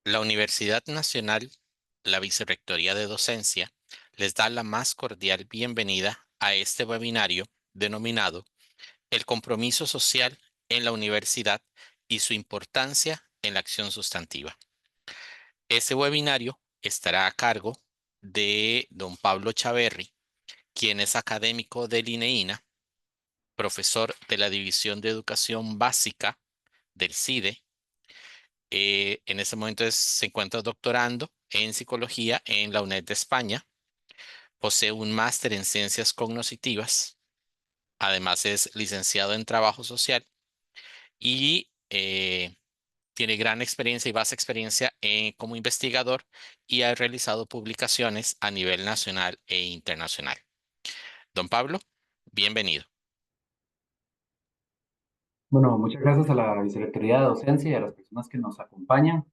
La Universidad Nacional, la Vicerrectoría de Docencia, les da la más cordial bienvenida a este webinario denominado El compromiso social en la universidad y su importancia en la acción sustantiva. Este webinario estará a cargo de don Pablo Chaverri, quien es académico del INEINA, profesor de la División de Educación Básica del CIDE. En este momento se encuentra doctorando en psicología en la UNED de España. Posee un máster en ciencias cognitivas. Además es licenciado en trabajo social y tiene gran experiencia y vasta experiencia como investigador y ha realizado publicaciones a nivel nacional e internacional. Don Pablo, bienvenido. Bueno, muchas gracias a la Vicerrectoría de Docencia y a las personas que nos acompañan.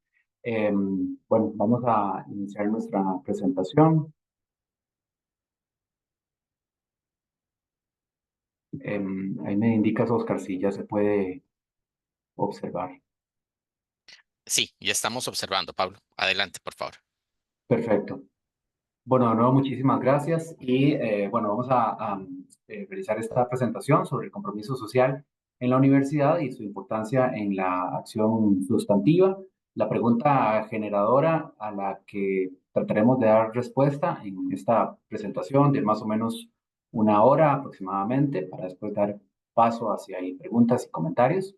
Bueno, vamos a iniciar nuestra presentación. Ahí me indicas, Oscar, si ya se puede observar. Sí, ya estamos observando, Pablo. Adelante, por favor. Perfecto. Bueno, de nuevo, muchísimas gracias. Y bueno, vamos a realizar esta presentación sobre el compromiso social en la universidad y su importancia en la acción sustantiva. La pregunta generadora a la que trataremos de dar respuesta en esta presentación de más o menos una hora aproximadamente, para después dar paso hacia ahí preguntas y comentarios,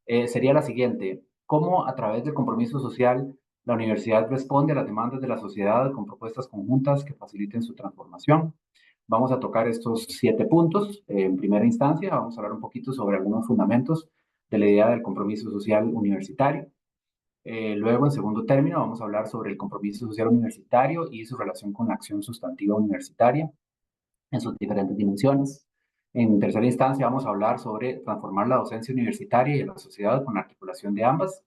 sería la siguiente: ¿cómo a través del compromiso social la universidad responde a las demandas de la sociedad con propuestas conjuntas que faciliten su transformación? Vamos a tocar estos 7 puntos. En primera instancia, vamos a hablar un poquito sobre algunos fundamentos de la idea del compromiso social universitario. Luego, en segundo término, vamos a hablar sobre el compromiso social universitario y su relación con la acción sustantiva universitaria en sus diferentes dimensiones. En tercera instancia, vamos a hablar sobre transformar la docencia universitaria y la sociedad con la articulación de ambas.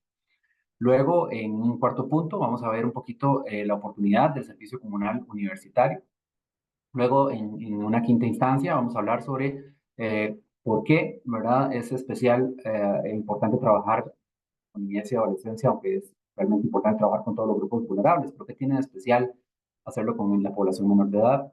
Luego, en un cuarto punto, vamos a ver un poquito la oportunidad del servicio comunal universitario. Luego, en una quinta instancia, vamos a hablar sobre por qué, ¿verdad?, es especial e importante trabajar con niñez y adolescencia, aunque es realmente importante trabajar con todos los grupos vulnerables. ¿Por qué tiene de especial hacerlo con la población menor de edad?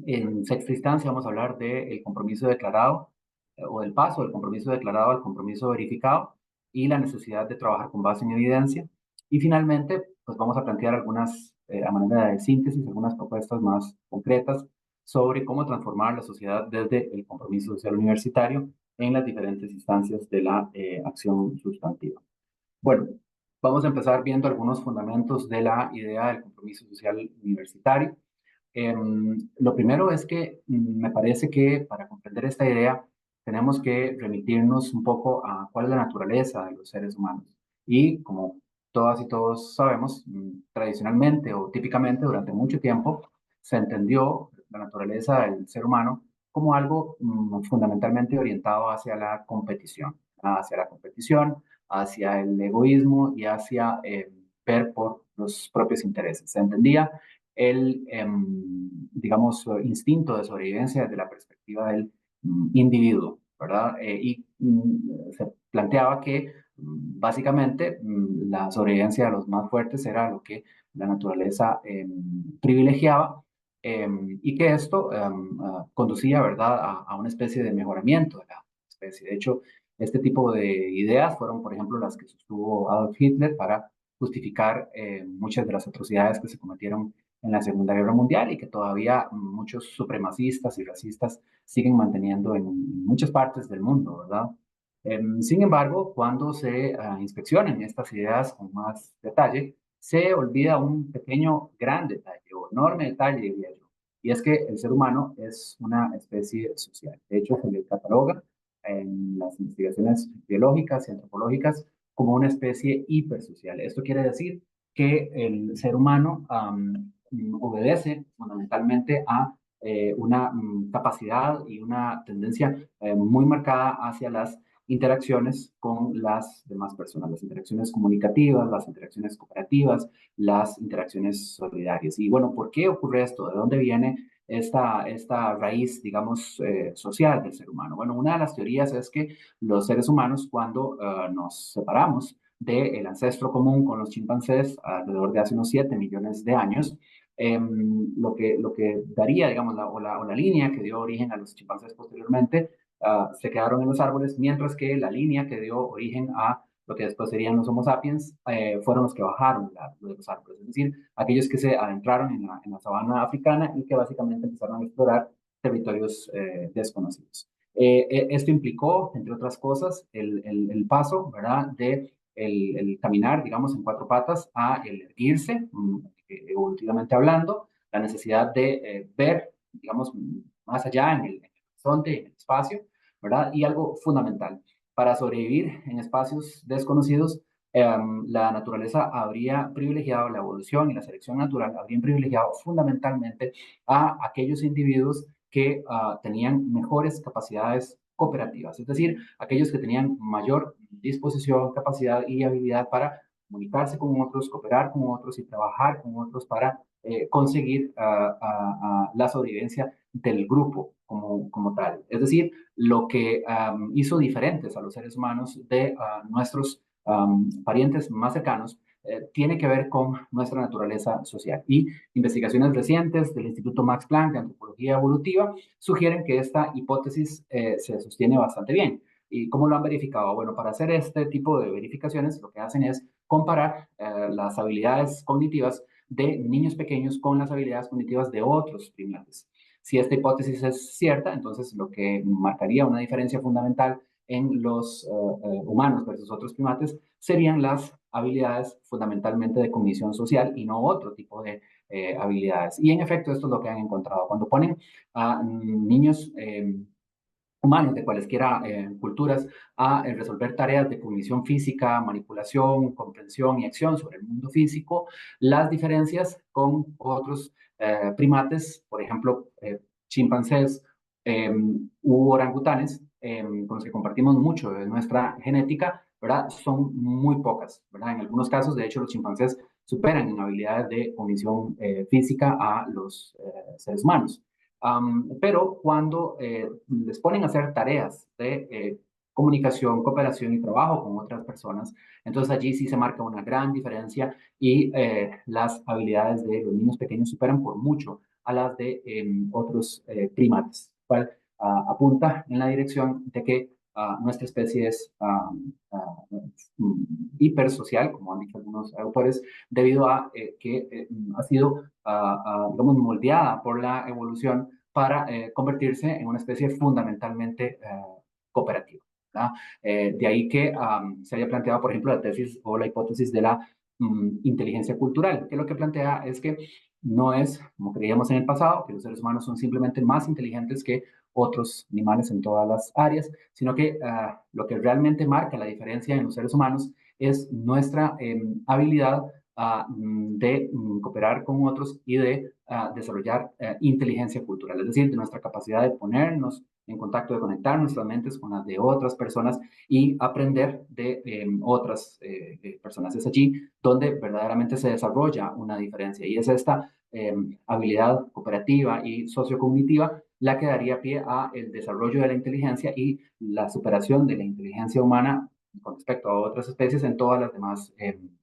En sexta instancia vamos a hablar del compromiso declarado o del paso del compromiso declarado al compromiso verificado y la necesidad de trabajar con base en evidencia. Y finalmente, pues vamos a plantear algunas, a manera de síntesis, algunas propuestas más concretas sobre cómo transformar la sociedad desde el compromiso social universitario en las diferentes instancias de la acción sustantiva. Bueno, vamos a empezar viendo algunos fundamentos de la idea del compromiso social universitario. Lo primero es que me parece que para comprender esta idea tenemos que remitirnos un poco a cuál es la naturaleza de los seres humanos. Y como todas y todos sabemos, tradicionalmente o típicamente durante mucho tiempo se entendió la naturaleza del ser humano como algo fundamentalmente orientado hacia la competición, hacia el egoísmo y hacia ver por los propios intereses. Se entendía el, digamos, instinto de sobrevivencia desde la perspectiva del individuo, ¿verdad? Y se planteaba que básicamente la sobrevivencia de los más fuertes era lo que la naturaleza privilegiaba, y que esto conducía, ¿verdad?, a una especie de mejoramiento de la especie. De hecho, este tipo de ideas fueron, por ejemplo, las que sostuvo Adolf Hitler para justificar muchas de las atrocidades que se cometieron en la Segunda Guerra Mundial y que todavía muchos supremacistas y racistas siguen manteniendo en muchas partes del mundo, ¿verdad? Sin embargo, cuando se inspeccionan estas ideas con más detalle, se olvida un pequeño, gran detalle o enorme detalle, diría yo, y es que el ser humano es una especie social. De hecho, se le cataloga en las investigaciones biológicas y antropológicas como una especie hipersocial. Esto quiere decir que el ser humano obedece fundamentalmente a una capacidad y una tendencia muy marcada hacia las interacciones con las demás personas, las interacciones comunicativas, las interacciones cooperativas, las interacciones solidarias. Y bueno, ¿por qué ocurre esto? ¿De dónde viene esta raíz, digamos, social del ser humano? Bueno, una de las teorías es que los seres humanos, cuando nos separamos del ancestro común con los chimpancés alrededor de hace unos 7 millones de años. Lo que daría, digamos, o la línea que dio origen a los chimpancés posteriormente, se quedaron en los árboles, mientras que la línea que dio origen a lo que después serían los Homo sapiens, fueron los que bajaron de los árboles, es decir, aquellos que se adentraron en la sabana africana y que básicamente empezaron a explorar territorios desconocidos. Esto implicó, entre otras cosas, el paso, ¿verdad?, de el caminar, digamos, en cuatro patas a el erguirse, evolutivamente hablando, la necesidad de ver, digamos, más allá en el horizonte, en el espacio, ¿verdad? Y algo fundamental, para sobrevivir en espacios desconocidos, la naturaleza habría privilegiado, la evolución y la selección natural habrían privilegiado fundamentalmente a aquellos individuos que tenían mejores capacidades cooperativas, es decir, aquellos que tenían mayor disposición, capacidad y habilidad para comunicarse con otros, cooperar con otros y trabajar con otros para conseguir la sobrevivencia del grupo como tal. Es decir, lo que hizo diferentes a los seres humanos de nuestros parientes más cercanos tiene que ver con nuestra naturaleza social. Y investigaciones recientes del Instituto Max Planck de Antropología Evolutiva sugieren que esta hipótesis se sostiene bastante bien. ¿Y cómo lo han verificado? Bueno, para hacer este tipo de verificaciones, lo que hacen es comparar las habilidades cognitivas de niños pequeños con las habilidades cognitivas de otros primates. Si esta hipótesis es cierta, entonces lo que marcaría una diferencia fundamental en los humanos versus otros primates serían las habilidades fundamentalmente de cognición social y no otro tipo de habilidades. Y en efecto, esto es lo que han encontrado. Cuando ponen a niños humanos de cualesquiera culturas a resolver tareas de cognición física, manipulación, comprensión y acción sobre el mundo físico, las diferencias con otros primates, por ejemplo, chimpancés u orangutanes, con los que compartimos mucho de nuestra genética, ¿verdad? Son muy pocas, ¿verdad? En algunos casos, de hecho, los chimpancés superan en habilidades de cognición física a los seres humanos. Pero cuando les ponen a hacer tareas de comunicación, cooperación y trabajo con otras personas, entonces allí sí se marca una gran diferencia y las habilidades de los niños pequeños superan por mucho a las de otros primates, cual apunta en la dirección de que nuestra especie es hipersocial, como han dicho algunos autores, debido a que ha sido, digamos, moldeada por la evolución para convertirse en una especie fundamentalmente cooperativa. De ahí que se haya planteado, por ejemplo, la tesis o la hipótesis de la inteligencia cultural, que lo que plantea es que no es, como creíamos en el pasado, que los seres humanos son simplemente más inteligentes que otros animales en todas las áreas, sino que lo que realmente marca la diferencia en los seres humanos es nuestra habilidad de cooperar con otros y de desarrollar inteligencia cultural, es decir, de nuestra capacidad de ponernos en contacto, de conectar nuestras mentes con las de otras personas y aprender de otras personas. Es allí donde verdaderamente se desarrolla una diferencia y es esta habilidad cooperativa y sociocognitiva la que daría pie a el desarrollo de la inteligencia y la superación de la inteligencia humana con respecto a otras especies en todas las demás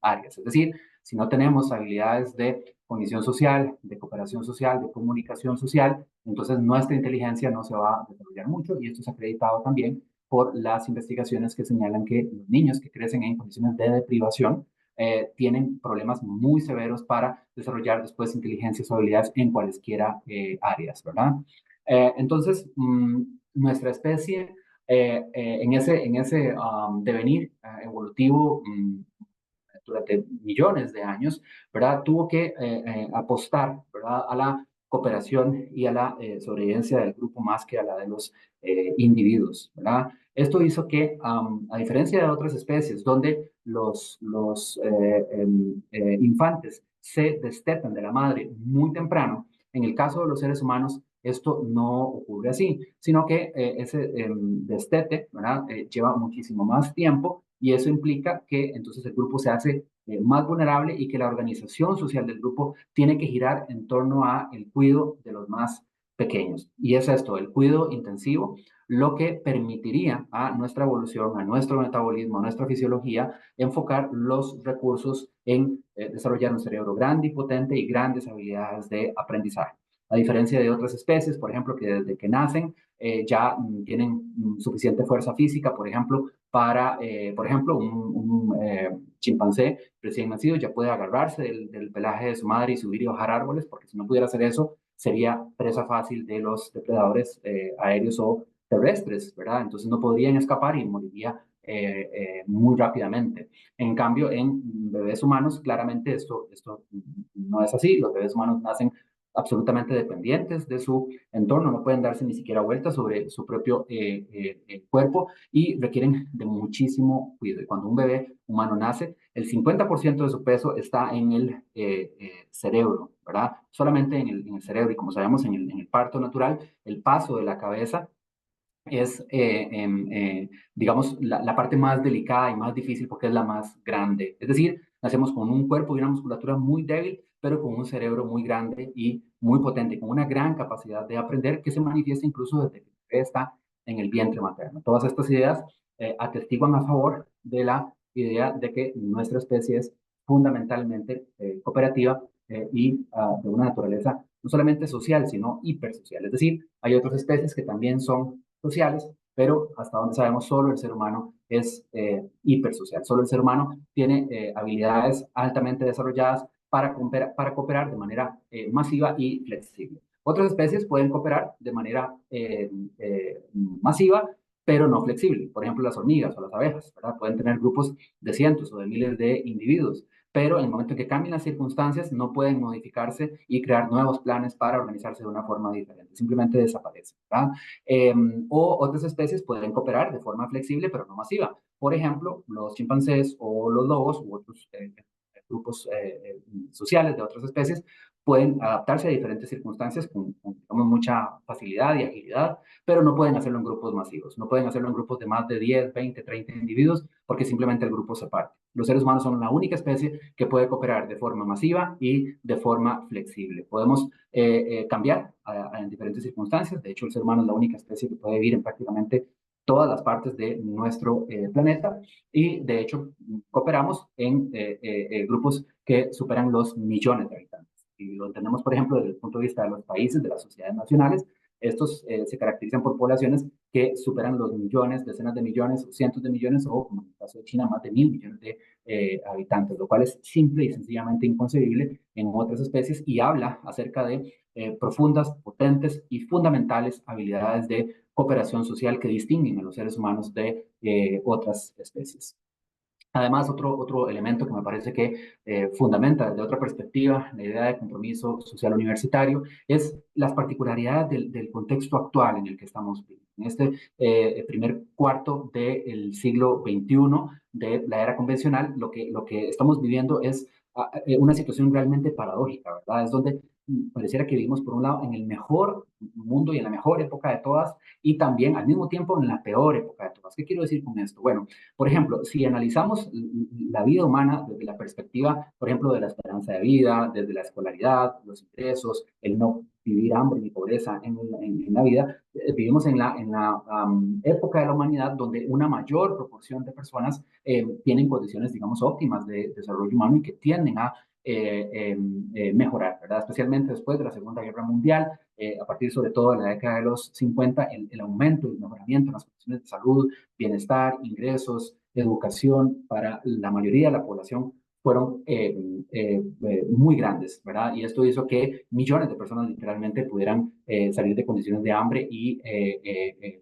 áreas. Es decir, si no tenemos habilidades de cognición social, de cooperación social, de comunicación social, entonces nuestra inteligencia no se va a desarrollar mucho y esto es acreditado también por las investigaciones que señalan que los niños que crecen en condiciones de deprivación tienen problemas muy severos para desarrollar después inteligencias o habilidades en cualesquiera áreas, ¿verdad? Entonces, nuestra especie en ese devenir evolutivo durante millones de años, ¿verdad? Tuvo que apostar, ¿verdad?, a la cooperación y a la sobrevivencia del grupo más que a la de los individuos, ¿verdad? Esto hizo que, a diferencia de otras especies, donde los infantes se destetan de la madre muy temprano, en el caso de los seres humanos, esto no ocurre así, sino que ese destete, ¿verdad?, lleva muchísimo más tiempo y eso implica que entonces el grupo se hace más vulnerable y que la organización social del grupo tiene que girar en torno a el cuidado de los más pequeños. Y es esto, el cuidado intensivo, lo que permitiría a nuestra evolución, a nuestro metabolismo, a nuestra fisiología, enfocar los recursos en desarrollar un cerebro grande y potente y grandes habilidades de aprendizaje. A diferencia de otras especies, por ejemplo, que desde que nacen ya tienen suficiente fuerza física, por ejemplo, para, por ejemplo, chimpancé recién nacido ya puede agarrarse del pelaje de su madre y subir y bajar árboles, porque si no pudiera hacer eso, sería presa fácil de los depredadores aéreos o terrestres, ¿verdad? Entonces no podrían escapar y moriría muy rápidamente. En cambio, en bebés humanos, claramente esto no es así. Los bebés humanos nacen absolutamente dependientes de su entorno, no pueden darse ni siquiera vuelta sobre su propio cuerpo y requieren de muchísimo cuidado. Y cuando un bebé humano nace, el 50% de su peso está en el cerebro, ¿verdad? Solamente en el cerebro. Y como sabemos, en el parto natural, el paso de la cabeza es, digamos, la parte más delicada y más difícil porque es la más grande. Es decir, nacemos con un cuerpo y una musculatura muy débil, pero con un cerebro muy grande y muy potente, con una gran capacidad de aprender que se manifiesta incluso desde que el bebé está en el vientre materno. Todas estas ideas atestiguan a favor de la idea de que nuestra especie es fundamentalmente cooperativa de una naturaleza no solamente social, sino hipersocial. Es decir, hay otras especies que también son sociales, pero hasta donde sabemos solo el ser humano es hipersocial. Solo el ser humano tiene habilidades altamente desarrolladas para cooperar de manera masiva y flexible. Otras especies pueden cooperar de manera masiva, pero no flexible. Por ejemplo, las hormigas o las abejas, ¿verdad? Pueden tener grupos de cientos o de miles de individuos, pero en el momento en que cambien las circunstancias no pueden modificarse y crear nuevos planes para organizarse de una forma diferente. Simplemente desaparecen, ¿verdad? Eh, o otras especies pueden cooperar de forma flexible, pero no masiva. Por ejemplo, los chimpancés o los lobos u otros grupos sociales de otras especies pueden adaptarse a diferentes circunstancias con mucha facilidad y agilidad, pero no pueden hacerlo en grupos masivos. No pueden hacerlo en grupos de más de 10, 20, 30 individuos porque simplemente el grupo se parte. Los seres humanos son la única especie que puede cooperar de forma masiva y de forma flexible. Podemos cambiar en diferentes circunstancias. De hecho, el ser humano es la única especie que puede vivir en prácticamente todas las partes de nuestro planeta y de hecho cooperamos en grupos que superan los millones de habitantes. Y lo entendemos, por ejemplo, desde el punto de vista de los países, de las sociedades nacionales, estos se caracterizan por poblaciones que superan los millones, decenas de millones, cientos de millones o, como en el caso de China, más de 1.000 millones de habitantes, lo cual es simple y sencillamente inconcebible en otras especies y habla acerca de profundas, potentes y fundamentales habilidades de cooperación social que distinguen a los seres humanos de otras especies. Además, otro elemento que me parece que fundamenta desde otra perspectiva la idea de compromiso social universitario es las particularidades del contexto actual en el que estamos viviendo. En este primer cuarto del siglo XXI de la era convencional, lo que estamos viviendo es una situación realmente paradójica, ¿verdad? Es donde pareciera que vivimos, por un lado, en el mejor mundo y en la mejor época de todas, y también al mismo tiempo en la peor época de todas. ¿Qué quiero decir con esto? Bueno, por ejemplo, si analizamos la vida humana desde la perspectiva, por ejemplo, de la esperanza de vida, desde la escolaridad, los ingresos, el no vivir hambre ni pobreza en la vida, vivimos en la época de la humanidad donde una mayor proporción de personas tienen condiciones, digamos, óptimas de desarrollo humano y que tienden a mejorar, ¿verdad? Especialmente después de la Segunda Guerra Mundial, a partir sobre todo de la década de los 50, el aumento y el mejoramiento en las condiciones de salud, bienestar, ingresos, educación para la mayoría de la población fueron muy grandes, ¿verdad? Y esto hizo que millones de personas literalmente pudieran salir de condiciones de hambre y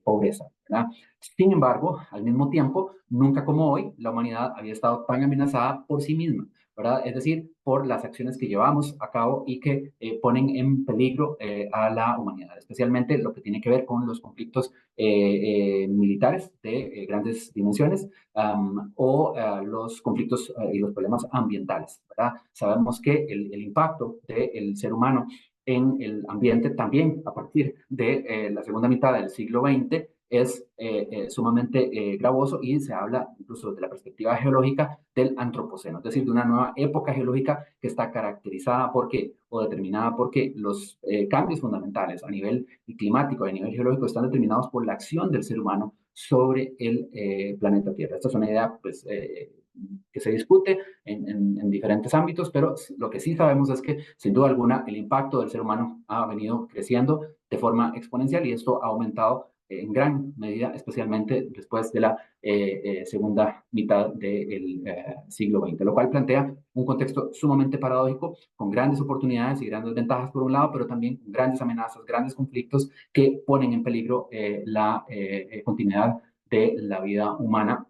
pobreza, ¿verdad? Sin embargo, al mismo tiempo, nunca como hoy, la humanidad había estado tan amenazada por sí misma, ¿verdad? Es decir, por las acciones que llevamos a cabo y que ponen en peligro a la humanidad, especialmente lo que tiene que ver con los conflictos militares de grandes dimensiones o los conflictos y los problemas ambientales, ¿verdad? Sabemos que el impacto del ser humano en el ambiente también a partir de la segunda mitad del siglo XX es sumamente gravoso y se habla incluso desde la perspectiva geológica del antropoceno, es decir, de una nueva época geológica que está caracterizada por qué o determinada por qué los cambios fundamentales a nivel climático y a nivel geológico están determinados por la acción del ser humano sobre el planeta Tierra. Esta es una idea pues, que se discute en diferentes ámbitos, pero lo que sí sabemos es que, sin duda alguna, el impacto del ser humano ha venido creciendo de forma exponencial y esto ha aumentado en gran medida, especialmente después de la segunda mitad del siglo XX, lo cual plantea un contexto sumamente paradójico, con grandes oportunidades y grandes ventajas por un lado, pero también con grandes amenazas, grandes conflictos que ponen en peligro la continuidad de la vida humana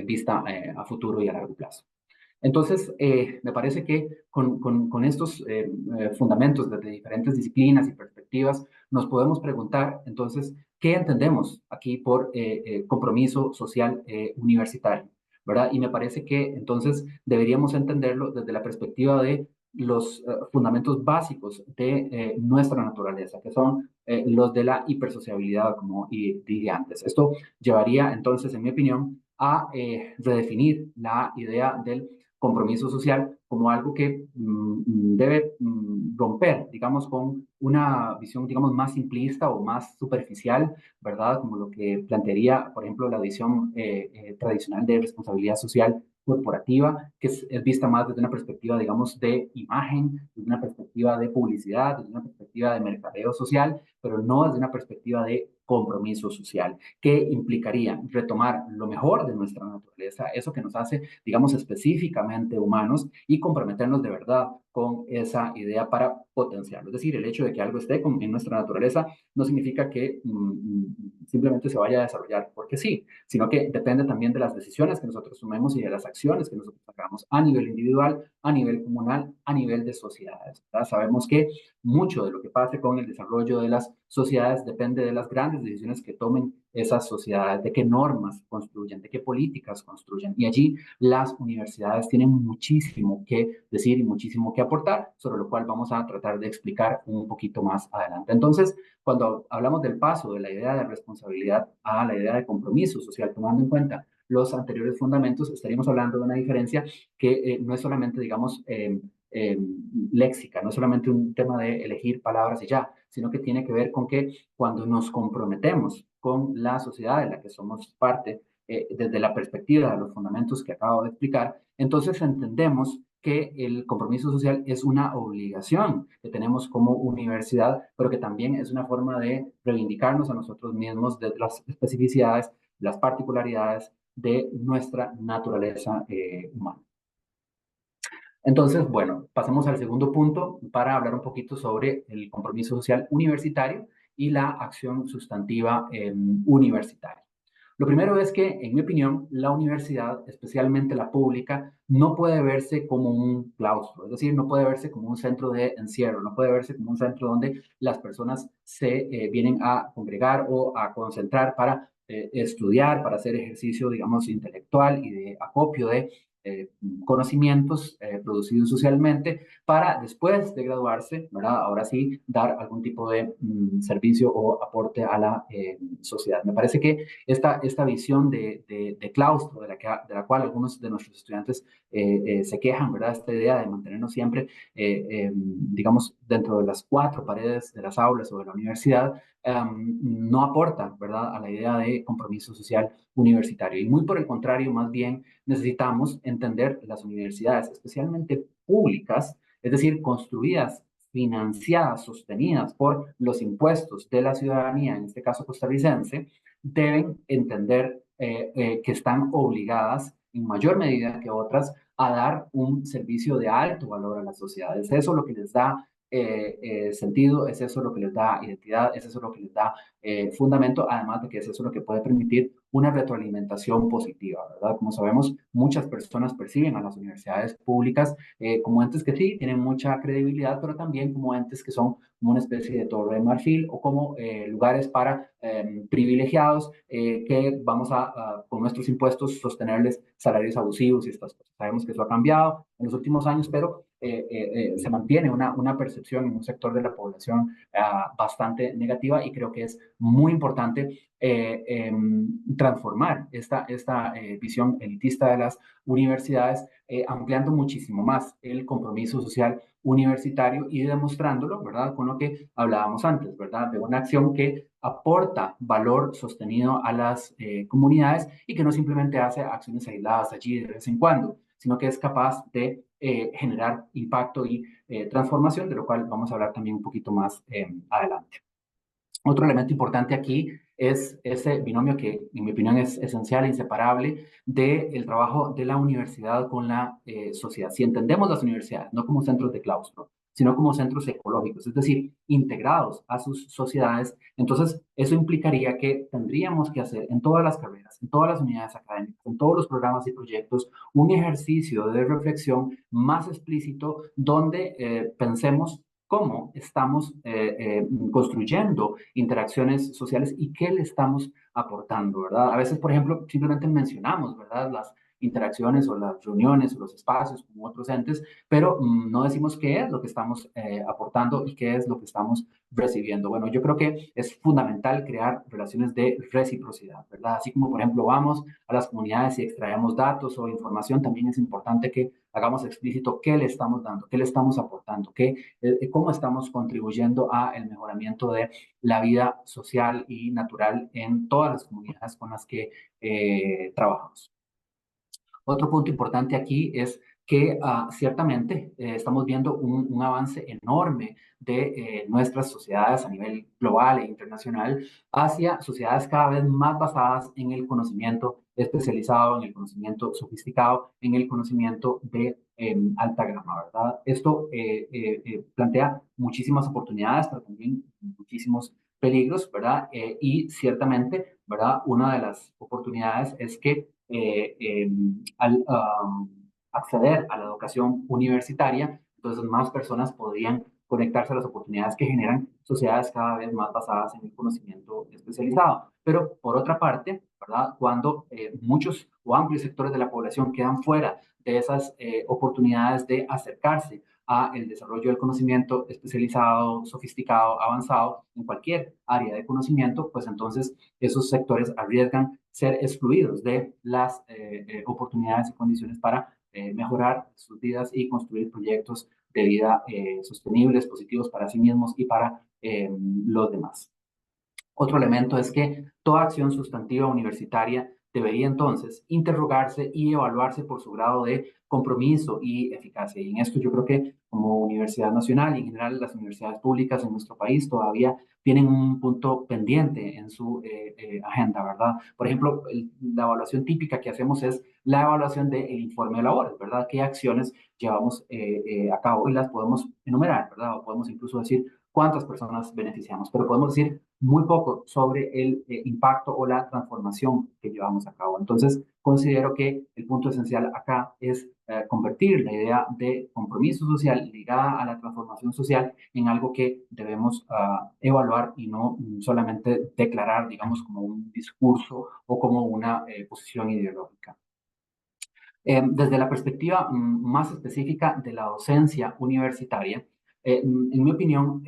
vista a futuro y a largo plazo. Entonces, me parece que con estos fundamentos desde diferentes disciplinas y perspectivas, nos podemos preguntar, entonces, ¿qué entendemos aquí por compromiso social universitario? ¿Verdad? Y me parece que entonces deberíamos entenderlo desde la perspectiva de los fundamentos básicos de nuestra naturaleza, que son los de la hipersociabilidad, como dije antes. Esto llevaría entonces, en mi opinión, a redefinir la idea del compromiso social como algo que debe romper, digamos, con una visión, digamos, más simplista o más superficial, ¿verdad? Como lo que plantearía, por ejemplo, la visión tradicional de responsabilidad social corporativa, que es vista más desde una perspectiva, digamos, de imagen, desde una perspectiva de publicidad, desde una perspectiva de mercadeo social, pero no desde una perspectiva de compromiso social, que implicaría retomar lo mejor de nuestra naturaleza, eso que nos hace, digamos, específicamente humanos y comprometernos de verdad con esa idea para potenciarlo. Es decir, el hecho de que algo esté en nuestra naturaleza no significa que simplemente se vaya a desarrollar porque sí, sino que depende también de las decisiones que nosotros tomemos y de las acciones que nosotros hagamos a nivel individual, a nivel comunal, a nivel de sociedades. ¿Verdad? Sabemos que mucho de lo que pase con el desarrollo de las sociedades depende de las grandes decisiones que tomen esas sociedades, de qué normas construyen, de qué políticas construyen. Y allí las universidades tienen muchísimo que decir y muchísimo que aportar, sobre lo cual vamos a tratar de explicar un poquito más adelante. Entonces, cuando hablamos del paso de la idea de responsabilidad a la idea de compromiso social, tomando en cuenta los anteriores fundamentos, estaríamos hablando de una diferencia que no es solamente, digamos, eh, léxica, no es solamente un tema de elegir palabras y ya, sino que tiene que ver con que cuando nos comprometemos con la sociedad de la que somos parte, desde la perspectiva de los fundamentos que acabo de explicar, entonces entendemos que el compromiso social es una obligación que tenemos como universidad, pero que también es una forma de reivindicarnos a nosotros mismos de las especificidades, las particularidades de nuestra naturaleza humana. Entonces, bueno, pasemos al segundo punto para hablar un poquito sobre el compromiso social universitario y la acción sustantiva universitaria. Lo primero es que, en mi opinión, la universidad, especialmente la pública, no puede verse como un claustro, es decir, no puede verse como un centro de encierro, no puede verse como un centro donde las personas se vienen a congregar o a concentrar para estudiar, para hacer ejercicio, digamos, intelectual y de acopio de eh, conocimientos producidos socialmente para después de graduarse, ¿verdad? Ahora sí, dar algún tipo de servicio o aporte a la sociedad. Me parece que esta visión de claustro de la cual algunos de nuestros estudiantes se quejan, ¿verdad? Esta idea de mantenernos siempre, digamos, dentro de las cuatro paredes de las aulas o de la universidad, no aporta, ¿verdad?, a la idea de compromiso social universitario. Y muy por el contrario, más bien necesitamos entender las universidades, especialmente públicas, es decir, construidas, financiadas, sostenidas por los impuestos de la ciudadanía, en este caso costarricense, deben entender que están obligadas en mayor medida que otras a dar un servicio de alto valor a la sociedad. Es eso lo que les da sentido, es eso lo que les da identidad, es eso lo que les da fundamento, además de que es eso lo que puede permitir una retroalimentación positiva, ¿verdad? Como sabemos, muchas personas perciben a las universidades públicas como entes que sí tienen mucha credibilidad, pero también como entes que son como una especie de torre de marfil o como lugares para privilegiados que vamos con nuestros impuestos, sostenerles salarios abusivos y estas cosas. Sabemos que eso ha cambiado en los últimos años, pero se mantiene una percepción en un sector de la población bastante negativa y creo que es muy importante transformar esta visión elitista de las universidades, ampliando muchísimo más el compromiso social universitario y demostrándolo, ¿verdad? Con lo que hablábamos antes, ¿verdad? De una acción que aporta valor sostenido a las comunidades y que no simplemente hace acciones aisladas allí de vez en cuando, sino que es capaz de generar impacto y transformación, de lo cual vamos a hablar también un poquito más adelante. Otro elemento importante aquí es ese binomio que, en mi opinión, es esencial e inseparable del trabajo de la universidad con la sociedad. Si entendemos las universidades no como centros de claustro, sino como centros ecológicos, es decir, integrados a sus sociedades, entonces eso implicaría que tendríamos que hacer en todas las carreras, en todas las unidades académicas, en todos los programas y proyectos, un ejercicio de reflexión más explícito donde pensemos cómo estamos construyendo interacciones sociales y qué le estamos aportando, ¿verdad? A veces, por ejemplo, simplemente mencionamos, ¿verdad? Las interacciones o las reuniones o los espacios con otros entes, pero no decimos qué es lo que estamos aportando y qué es lo que estamos recibiendo. Bueno, yo creo que es fundamental crear relaciones de reciprocidad, ¿verdad? Así como, por ejemplo, vamos a las comunidades y extraemos datos o información, también es importante que hagamos explícito qué le estamos dando, qué le estamos aportando, cómo estamos contribuyendo a el mejoramiento de la vida social y natural en todas las comunidades con las que trabajamos. Otro punto importante aquí es que ciertamente estamos viendo un avance enorme de nuestras sociedades a nivel global e internacional hacia sociedades cada vez más basadas en el conocimiento especializado, en el conocimiento sofisticado, en el conocimiento de alta gama, ¿verdad? Esto plantea muchísimas oportunidades, pero también muchísimos peligros, ¿verdad? Y ciertamente, ¿verdad? Una de las oportunidades es que al acceder a la educación universitaria, entonces más personas podrían conectarse a las oportunidades que generan sociedades cada vez más basadas en el conocimiento especializado. Pero por otra parte, ¿verdad? Cuando muchos o amplios sectores de la población quedan fuera de esas oportunidades de acercarse a el desarrollo del conocimiento especializado, sofisticado, avanzado en cualquier área de conocimiento, pues entonces esos sectores arriesgan ser excluidos de las oportunidades y condiciones para mejorar sus vidas y construir proyectos de vida sostenibles, positivos para sí mismos y para los demás. Otro elemento es que toda acción sustantiva universitaria debería entonces interrogarse y evaluarse por su grado de compromiso y eficacia. Y en esto yo creo que como Universidad Nacional y en general las universidades públicas en nuestro país todavía tienen un punto pendiente en su agenda, ¿verdad? Por ejemplo, la evaluación típica que hacemos es la evaluación del informe de labores, ¿verdad? ¿Qué acciones llevamos a cabo? Y las podemos enumerar, ¿verdad? O podemos incluso decir cuántas personas beneficiamos, pero podemos decir muy poco sobre el impacto o la transformación que llevamos a cabo. Entonces, considero que el punto esencial acá es convertir la idea de compromiso social ligada a la transformación social en algo que debemos evaluar y no solamente declarar, digamos, como un discurso o como una posición ideológica. Desde la perspectiva más específica de la docencia universitaria, en mi opinión,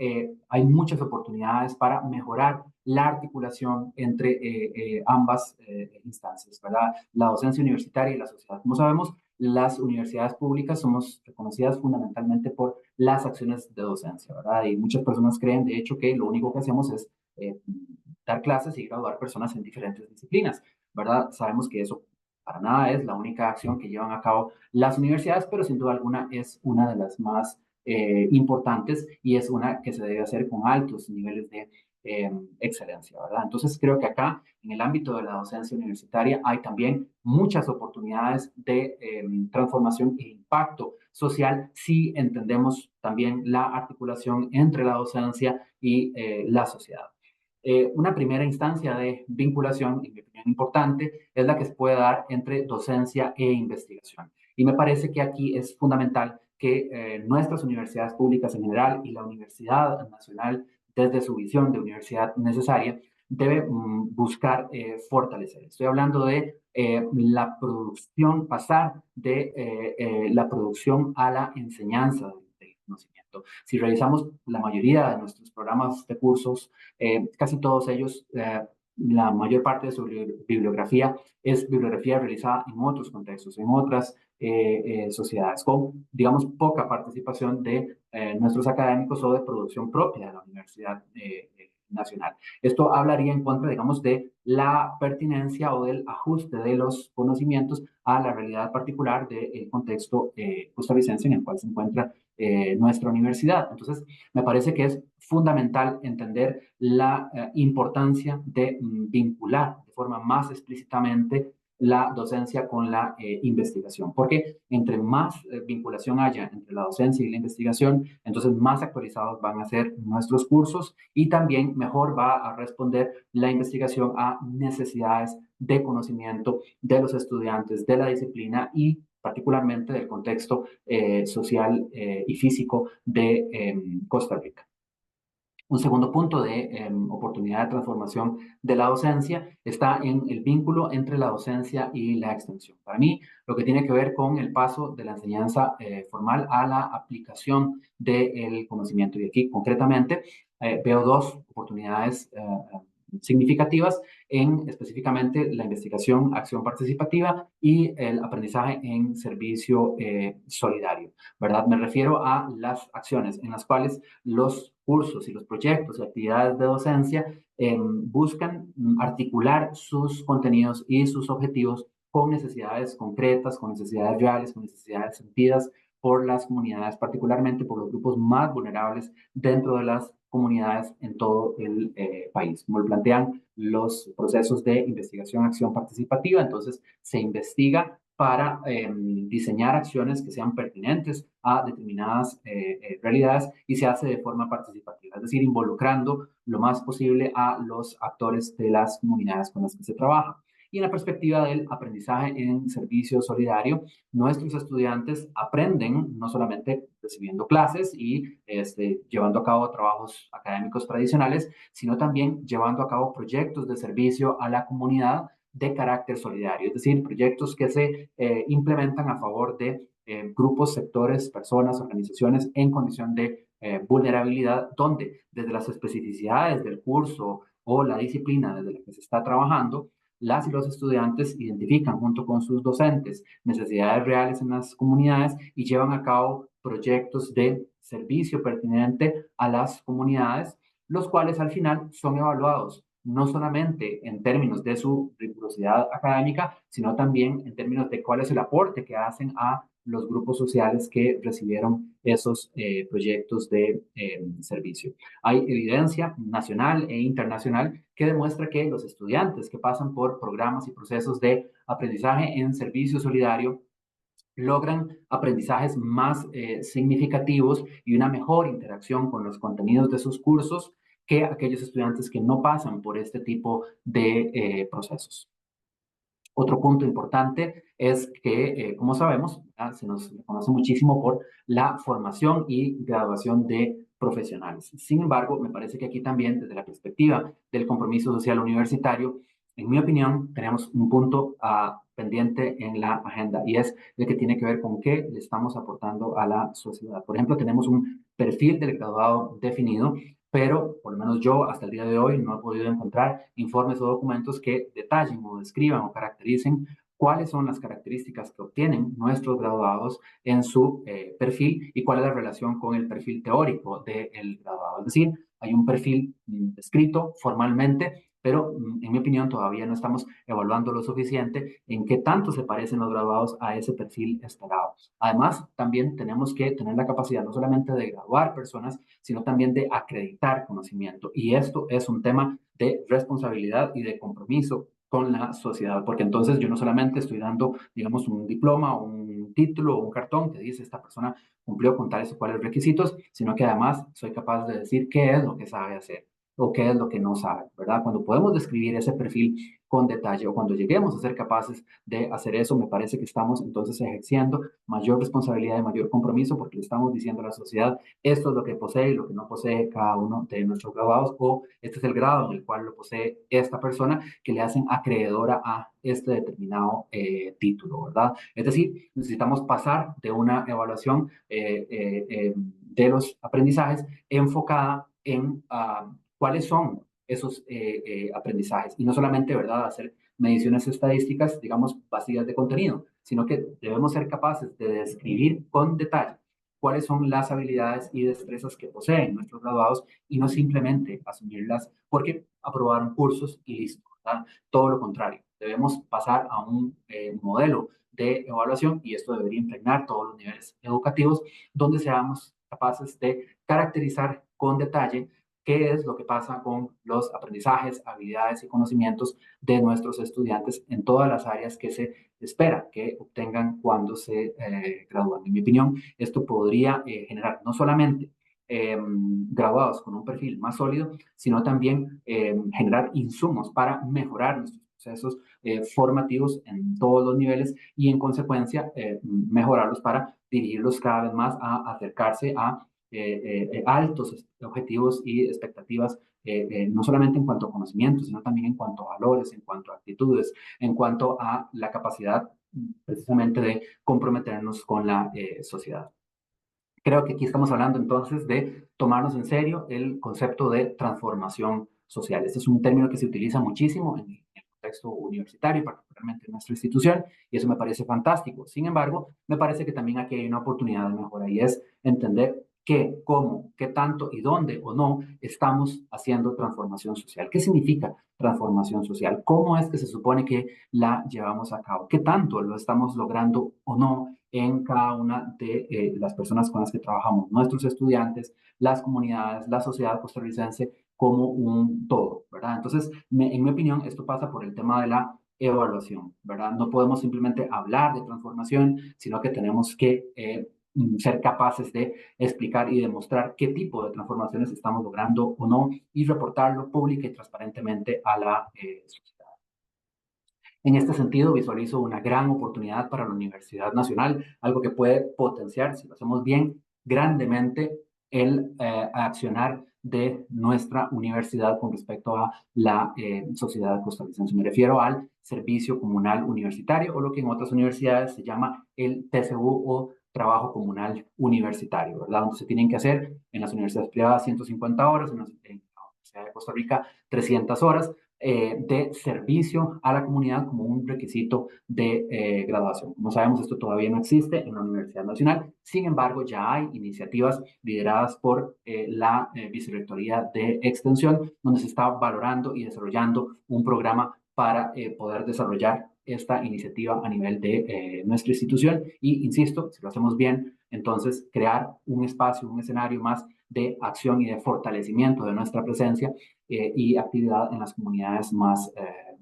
hay muchas oportunidades para mejorar la articulación entre ambas instancias, ¿verdad? La docencia universitaria y la sociedad. Como sabemos, las universidades públicas somos reconocidas fundamentalmente por las acciones de docencia, ¿verdad? Y muchas personas creen, de hecho, que lo único que hacemos es eh, dar clases y graduar personas en diferentes disciplinas, ¿verdad? Sabemos que eso para nada es la única acción que llevan a cabo las universidades, pero sin duda alguna es una de las más importantes y es una que se debe hacer con altos niveles de excelencia, ¿verdad? Entonces creo que acá, en el ámbito de la docencia universitaria, hay también muchas oportunidades de transformación e impacto social si entendemos también la articulación entre la docencia y la sociedad. Una primera instancia de vinculación, en mi opinión importante, es la que se puede dar entre docencia e investigación. Y me parece que aquí es fundamental que nuestras universidades públicas en general y la Universidad Nacional, desde su visión de universidad necesaria, debe buscar fortalecer. Estoy hablando de la producción, pasar de la producción a la enseñanza del conocimiento. Si revisamos la mayoría de nuestros programas de cursos, casi todos ellos, la mayor parte de su bibliografía es bibliografía realizada en otros contextos, en otras sociedades, con, digamos, poca participación de nuestros académicos o de producción propia de la Universidad Nacional. Esto hablaría en contra, digamos, de la pertinencia o del ajuste de los conocimientos a la realidad particular del contexto costarricense en el cual se encuentra nuestra universidad. Entonces, me parece que es fundamental entender la importancia de vincular de forma más explícitamente la docencia con la investigación, porque entre más vinculación haya entre la docencia y la investigación, entonces más actualizados van a ser nuestros cursos y también mejor va a responder la investigación a necesidades de conocimiento de los estudiantes, de la disciplina y particularmente del contexto social y físico de Costa Rica. Un segundo punto de oportunidad de transformación de la docencia está en el vínculo entre la docencia y la extensión. Para mí, lo que tiene que ver con el paso de la enseñanza formal a la aplicación del conocimiento. Y aquí, concretamente, veo dos oportunidades significativas en específicamente la investigación, acción participativa y el aprendizaje en servicio solidario, ¿verdad? Me refiero a las acciones en las cuales los cursos y los proyectos y actividades de docencia buscan articular sus contenidos y sus objetivos con necesidades concretas, con necesidades reales, con necesidades sentidas por las comunidades, particularmente por los grupos más vulnerables dentro de las comunidades en todo el país. Como lo plantean los procesos de investigación, acción participativa, entonces se investiga para diseñar acciones que sean pertinentes a determinadas realidades y se hace de forma participativa, es decir, involucrando lo más posible a los actores de las comunidades con las que se trabaja. Y en la perspectiva del aprendizaje en servicio solidario, nuestros estudiantes aprenden no solamente recibiendo clases y llevando a cabo trabajos académicos tradicionales, sino también llevando a cabo proyectos de servicio a la comunidad de carácter solidario, es decir, proyectos que se implementan a favor de grupos, sectores, personas, organizaciones en condición de vulnerabilidad, donde desde las especificidades del curso o la disciplina desde la que se está trabajando, las y los estudiantes identifican junto con sus docentes necesidades reales en las comunidades y llevan a cabo proyectos de servicio pertinente a las comunidades, los cuales al final son evaluados no solamente en términos de su rigurosidad académica, sino también en términos de cuál es el aporte que hacen a los grupos sociales que recibieron esos proyectos de servicio. Hay evidencia nacional e internacional que demuestra que los estudiantes que pasan por programas y procesos de aprendizaje en servicio solidario logran aprendizajes más significativos y una mejor interacción con los contenidos de sus cursos que aquellos estudiantes que no pasan por este tipo de procesos. Otro punto importante es que, como sabemos, se nos conoce muchísimo por la formación y graduación de profesionales. Sin embargo, me parece que aquí también, desde la perspectiva del compromiso social universitario, en mi opinión, tenemos un punto pendiente en la agenda y es el que tiene que ver con qué le estamos aportando a la sociedad. Por ejemplo, tenemos un perfil del graduado definido, pero por lo menos yo hasta el día de hoy no he podido encontrar informes o documentos que detallen o describan o caractericen cuáles son las características que obtienen nuestros graduados en su perfil y cuál es la relación con el perfil teórico del graduado. Es decir, hay un perfil descrito formalmente, pero en mi opinión todavía no estamos evaluando lo suficiente en qué tanto se parecen los graduados a ese perfil esperado. Además, también tenemos que tener la capacidad no solamente de graduar personas, sino también de acreditar conocimiento. Y esto es un tema de responsabilidad y de compromiso con la sociedad, porque entonces yo no solamente estoy dando, digamos, un diploma, un título o un cartón que dice esta persona cumplió con tales o cuales requisitos, sino que además soy capaz de decir qué es lo que sabe hacer. o qué es lo que no saben, ¿verdad? Cuando podemos describir ese perfil con detalle o cuando lleguemos a ser capaces de hacer eso, me parece que estamos entonces ejerciendo mayor responsabilidad y mayor compromiso porque le estamos diciendo a la sociedad, esto es lo que posee y lo que no posee cada uno de nuestros graduados, o este es el grado en el cual lo posee esta persona que le hacen acreedora a este determinado título, ¿verdad? Es decir, necesitamos pasar de una evaluación de los aprendizajes enfocada en cuáles son esos aprendizajes y no solamente, ¿verdad?, hacer mediciones estadísticas, digamos, vacías de contenido, sino que debemos ser capaces de describir con detalle cuáles son las habilidades y destrezas que poseen nuestros graduados y no simplemente asumirlas porque aprobaron cursos y listo, ¿verdad? Todo lo contrario, debemos pasar a un modelo de evaluación y esto debería impregnar todos los niveles educativos donde seamos capaces de caracterizar con detalle qué es lo que pasa con los aprendizajes, habilidades y conocimientos de nuestros estudiantes en todas las áreas que se espera que obtengan cuando se gradúan. En mi opinión, esto podría generar no solamente graduados con un perfil más sólido, sino también generar insumos para mejorar nuestros procesos formativos en todos los niveles y en consecuencia mejorarlos para dirigirlos cada vez más a acercarse a altos objetivos y expectativas, no solamente en cuanto a conocimientos, sino también en cuanto a valores, en cuanto a actitudes, en cuanto a la capacidad precisamente de comprometernos con la sociedad. Creo que aquí estamos hablando entonces de tomarnos en serio el concepto de transformación social. Este es un término que se utiliza muchísimo en el contexto universitario, particularmente en nuestra institución, y eso me parece fantástico. Sin embargo, me parece que también aquí hay una oportunidad de mejora y es entender qué, cómo, qué tanto y dónde o no estamos haciendo transformación social. ¿Qué significa transformación social? ¿Cómo es que se supone que la llevamos a cabo? ¿Qué tanto lo estamos logrando o no en cada una de las personas con las que trabajamos, nuestros estudiantes, las comunidades, la sociedad costarricense como un todo, ¿verdad? Entonces, en mi opinión, esto pasa por el tema de la evaluación, ¿verdad? No podemos simplemente hablar de transformación, sino que tenemos que ser capaces de explicar y demostrar qué tipo de transformaciones estamos logrando o no y reportarlo pública y transparentemente a la sociedad. En este sentido, visualizo una gran oportunidad para la Universidad Nacional, algo que puede potenciar, si lo hacemos bien, grandemente el accionar de nuestra universidad con respecto a la sociedad costarricense. Me refiero al servicio comunal universitario o lo que en otras universidades se llama el TCU o trabajo comunal universitario, ¿verdad? Donde se tienen que hacer en las universidades privadas 150 horas, en la Universidad de Costa Rica 300 horas, de servicio a la comunidad como un requisito de graduación. Como sabemos, esto todavía no existe en la Universidad Nacional, sin embargo, ya hay iniciativas lideradas por la Vicerrectoría de Extensión, donde se está valorando y desarrollando un programa para poder desarrollar esta iniciativa a nivel de nuestra institución y, insisto, si lo hacemos bien, entonces crear un espacio, un escenario más de acción y de fortalecimiento de nuestra presencia y actividad en las comunidades más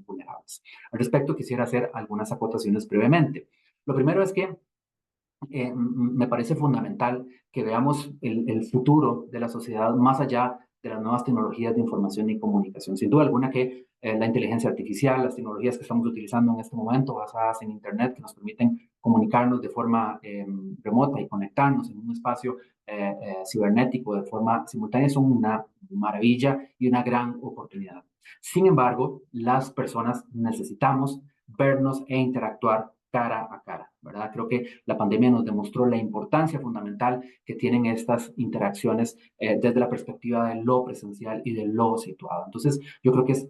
vulnerables. Al respecto, quisiera hacer algunas acotaciones brevemente. Lo primero es que me parece fundamental que veamos el futuro de la sociedad más allá de las nuevas tecnologías de información y comunicación. Sin duda alguna que la inteligencia artificial, las tecnologías que estamos utilizando en este momento basadas en Internet, que nos permiten comunicarnos de forma remota y conectarnos en un espacio cibernético de forma simultánea, son una maravilla y una gran oportunidad. Sin embargo, las personas necesitamos vernos e interactuar cara a cara, ¿verdad? Creo que la pandemia nos demostró la importancia fundamental que tienen estas interacciones desde la perspectiva de lo presencial y de lo situado. Entonces, yo creo que es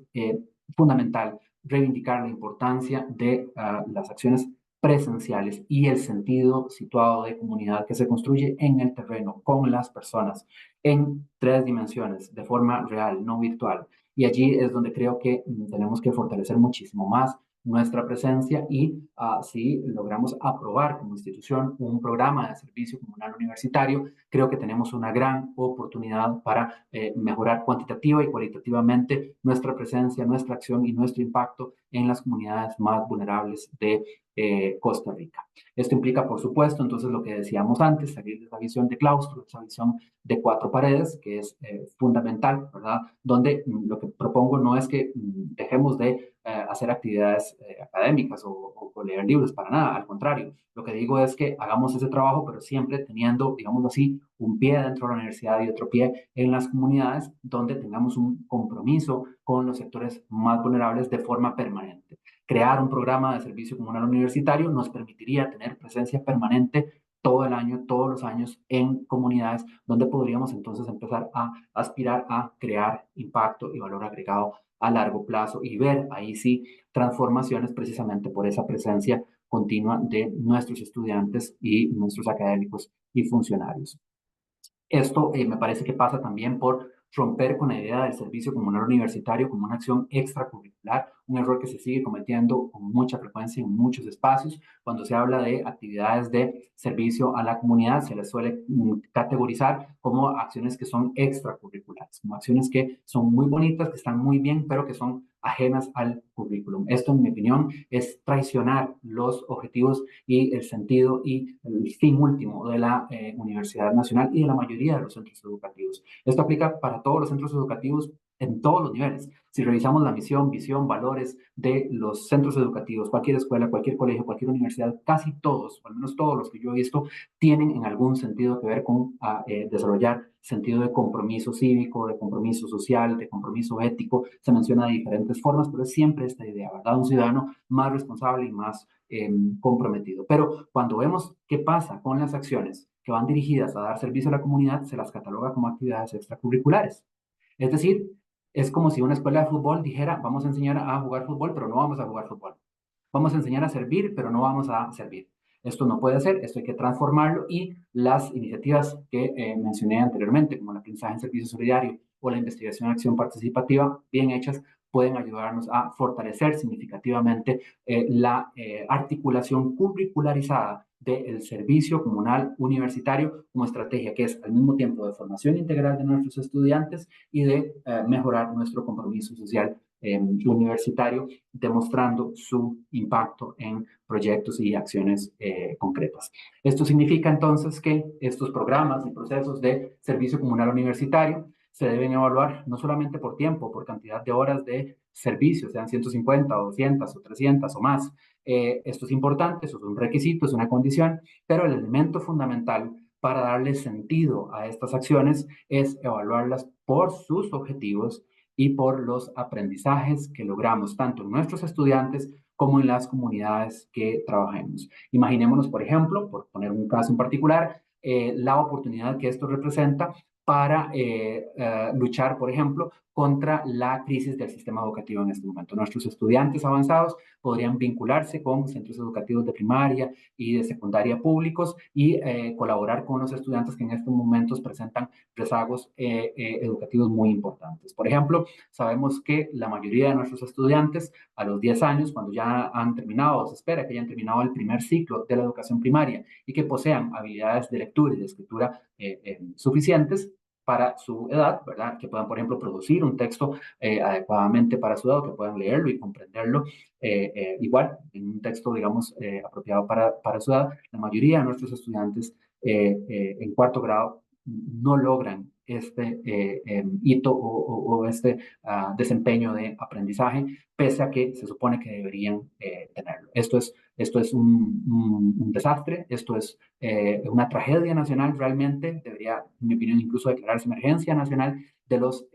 fundamental reivindicar la importancia de las acciones presenciales y el sentido situado de comunidad que se construye en el terreno, con las personas, en tres dimensiones, de forma real, no virtual. Y allí es donde creo que tenemos que fortalecer muchísimo más nuestra presencia y si logramos aprobar como institución un programa de servicio comunal universitario, creo que tenemos una gran oportunidad para mejorar cuantitativa y cualitativamente nuestra presencia, nuestra acción y nuestro impacto en las comunidades más vulnerables de Costa Rica. Esto implica, por supuesto, entonces lo que decíamos antes, salir de esa visión de claustro, esa visión de cuatro paredes, que es fundamental, ¿verdad? Donde lo que propongo no es que dejemos de hacer actividades académicas o leer libros, para nada, al contrario. Lo que digo es que hagamos ese trabajo, pero siempre teniendo, digamos así, un pie dentro de la universidad y otro pie en las comunidades, donde tengamos un compromiso con los sectores más vulnerables de forma permanente. Crear un programa de servicio comunal universitario nos permitiría tener presencia permanente todo el año, todos los años en comunidades donde podríamos entonces empezar a aspirar a crear impacto y valor agregado a largo plazo y ver ahí sí transformaciones precisamente por esa presencia continua de nuestros estudiantes y nuestros académicos y funcionarios. Esto me parece que pasa también por romper con la idea del servicio comunal universitario como una acción extracurricular, un error que se sigue cometiendo con mucha frecuencia en muchos espacios. Cuando se habla de actividades de servicio a la comunidad, se les suele categorizar como acciones que son extracurriculares, como acciones que son muy bonitas, que están muy bien, pero que son ajenas al currículum. Esto, en mi opinión, es traicionar los objetivos y el sentido y el fin último de la Universidad Nacional y de la mayoría de los centros educativos. Esto aplica para todos los centros educativos en todos los niveles. Si revisamos la misión, visión, valores de los centros educativos, cualquier escuela, cualquier colegio, cualquier universidad, casi todos, o al menos todos los que yo he visto, tienen en algún sentido que ver con desarrollar sentido de compromiso cívico, de compromiso social, de compromiso ético. Se menciona de diferentes formas, pero es siempre esta idea, ¿verdad? Un ciudadano más responsable y más comprometido. Pero cuando vemos qué pasa con las acciones que van dirigidas a dar servicio a la comunidad, se las cataloga como actividades extracurriculares. Es decir, es como si una escuela de fútbol dijera, vamos a enseñar a jugar fútbol, pero no vamos a jugar fútbol. Vamos a enseñar a servir, pero no vamos a servir. Esto no puede ser, esto hay que transformarlo y las iniciativas que mencioné anteriormente, como el aprendizaje en servicio solidario o la investigación en acción participativa, bien hechas, pueden ayudarnos a fortalecer significativamente la articulación curricularizada del servicio comunal universitario como estrategia que es al mismo tiempo de formación integral de nuestros estudiantes y de mejorar nuestro compromiso social universitario, demostrando su impacto en proyectos y acciones concretas. Esto significa entonces que estos programas y procesos de servicio comunal universitario se deben evaluar no solamente por tiempo, por cantidad de horas de servicio, sean 150 o 200 o 300 o más. Esto es importante, eso es un requisito, es una condición, pero el elemento fundamental para darle sentido a estas acciones es evaluarlas por sus objetivos y por los aprendizajes que logramos tanto en nuestros estudiantes como en las comunidades que trabajemos. Imaginémonos, por ejemplo, por poner un caso en particular, la oportunidad que esto representa para luchar, por ejemplo, contra la crisis del sistema educativo en este momento. Nuestros estudiantes avanzados podrían vincularse con centros educativos de primaria y de secundaria públicos y colaborar con los estudiantes que en estos momentos presentan rezagos educativos muy importantes. Por ejemplo, sabemos que la mayoría de nuestros estudiantes a los 10 años, cuando ya han terminado, se espera que hayan terminado el primer ciclo de la educación primaria y que posean habilidades de lectura y de escritura suficientes para su edad, ¿verdad? Que puedan, por ejemplo, producir un texto adecuadamente para su edad, que puedan leerlo y comprenderlo igual, en un texto, digamos, apropiado para su edad. La mayoría de nuestros estudiantes en cuarto grado no logran este hito o este desempeño de aprendizaje, pese a que se supone que deberían tenerlo. Esto es un desastre, esto es una tragedia nacional realmente, debería, en mi opinión, incluso declararse emergencia nacional de los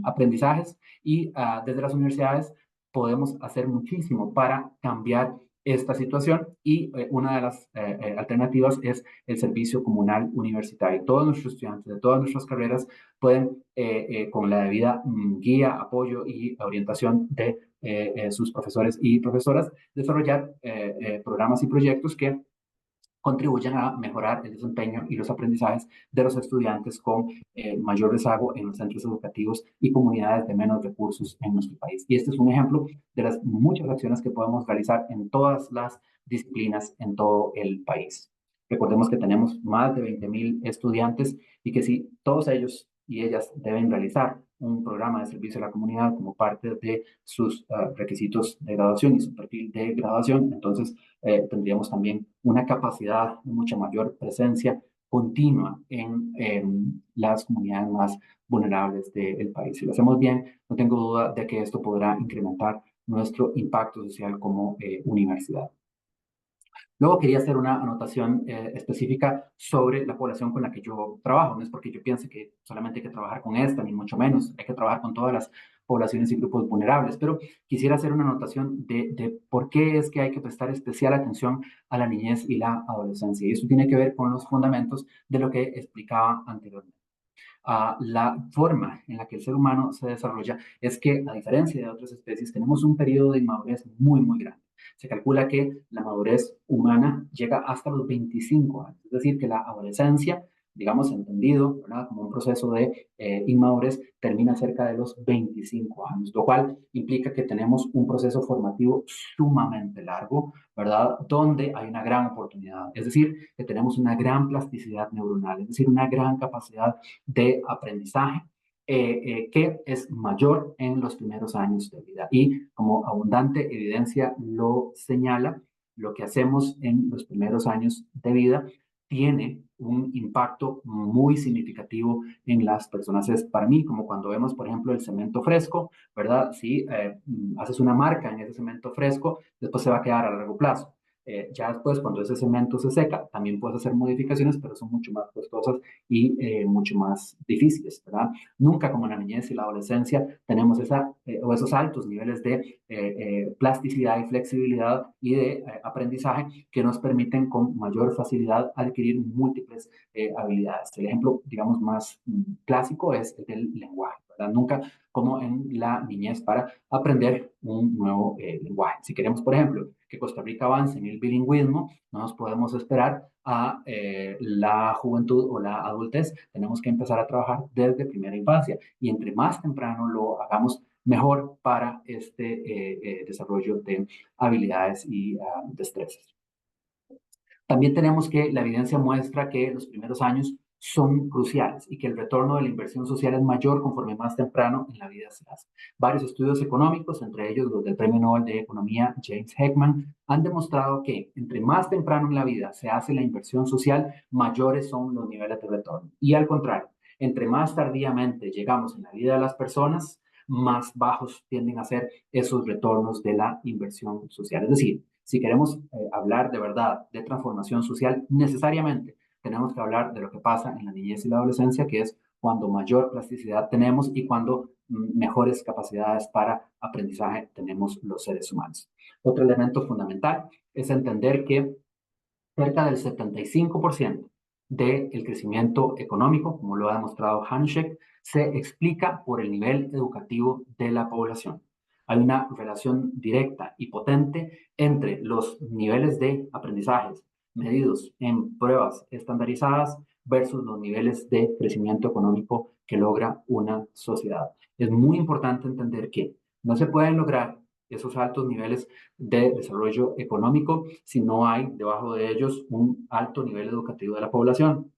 aprendizajes y desde las universidades podemos hacer muchísimo para cambiar esta situación y una de las alternativas es el servicio comunal universitario. Todos nuestros estudiantes de todas nuestras carreras pueden, con la debida guía, apoyo y orientación de sus profesores y profesoras, desarrollar programas y proyectos que contribuyen a mejorar el desempeño y los aprendizajes de los estudiantes con mayor rezago en los centros educativos y comunidades de menos recursos en nuestro país. Y este es un ejemplo de las muchas acciones que podemos realizar en todas las disciplinas en todo el país. Recordemos que tenemos más de 20,000 estudiantes y que si todos ellos y ellas deben realizar un programa de servicio a la comunidad como parte de sus requisitos de graduación y su perfil de graduación, entonces tendríamos también una capacidad de mucha mayor presencia continua en las comunidades más vulnerables del país. Si lo hacemos bien, no tengo duda de que esto podrá incrementar nuestro impacto social como universidad. Luego quería hacer una anotación específica sobre la población con la que yo trabajo. No es porque yo piense que solamente hay que trabajar con esta, ni mucho menos. Hay que trabajar con todas las poblaciones y grupos vulnerables. Pero quisiera hacer una anotación de por qué es que hay que prestar especial atención a la niñez y la adolescencia. Y eso tiene que ver con los fundamentos de lo que explicaba anteriormente. La forma en la que el ser humano se desarrolla es que, a diferencia de otras especies, tenemos un periodo de inmadurez muy, muy grande. Se calcula que la madurez humana llega hasta los 25 años, es decir, que la adolescencia, digamos entendido, ¿verdad?, como un proceso de inmadurez, termina cerca de los 25 años, lo cual implica que tenemos un proceso formativo sumamente largo, ¿verdad?, donde hay una gran oportunidad, es decir, que tenemos una gran plasticidad neuronal, es decir, una gran capacidad de aprendizaje que es mayor en los primeros años de vida. Y como abundante evidencia lo señala, lo que hacemos en los primeros años de vida tiene un impacto muy significativo en las personas. Es para mí como cuando vemos, por ejemplo, el cemento fresco, ¿verdad? Si haces una marca en ese cemento fresco, después se va a quedar a largo plazo. Ya después, cuando ese cemento se seca, también puedes hacer modificaciones, pero son mucho más costosas y mucho más difíciles, ¿verdad? Nunca como en la niñez y la adolescencia tenemos o esos altos niveles de plasticidad y flexibilidad y de aprendizaje que nos permiten con mayor facilidad adquirir múltiples habilidades. El ejemplo, digamos, más clásico es el del lenguaje, ¿verdad? Nunca como en la niñez para aprender un nuevo lenguaje. Si queremos, por ejemplo, que Costa Rica avance en el bilingüismo, no nos podemos esperar a la juventud o la adultez. Tenemos que empezar a trabajar desde primera infancia y entre más temprano lo hagamos, mejor para este desarrollo de habilidades y destrezas. También tenemos que la evidencia muestra que los primeros años son cruciales y que el retorno de la inversión social es mayor conforme más temprano en la vida se hace. Varios estudios económicos, entre ellos los del Premio Nobel de Economía James Heckman, han demostrado que entre más temprano en la vida se hace la inversión social, mayores son los niveles de retorno. Y al contrario, entre más tardíamente llegamos en la vida de las personas, más bajos tienden a ser esos retornos de la inversión social. Es decir, si queremos hablar de verdad de transformación social, necesariamente tenemos que hablar de lo que pasa en la niñez y la adolescencia, que es cuando mayor plasticidad tenemos y cuando mejores capacidades para aprendizaje tenemos los seres humanos. Otro elemento fundamental es entender que cerca del 75% del crecimiento económico, como lo ha demostrado Hanshek, se explica por el nivel educativo de la población. Hay una relación directa y potente entre los niveles de aprendizajes medidos en pruebas estandarizadas versus los niveles de crecimiento económico que logra una sociedad. Es muy importante entender que no se pueden lograr esos altos niveles de desarrollo económico si no hay debajo de ellos un alto nivel educativo de la población.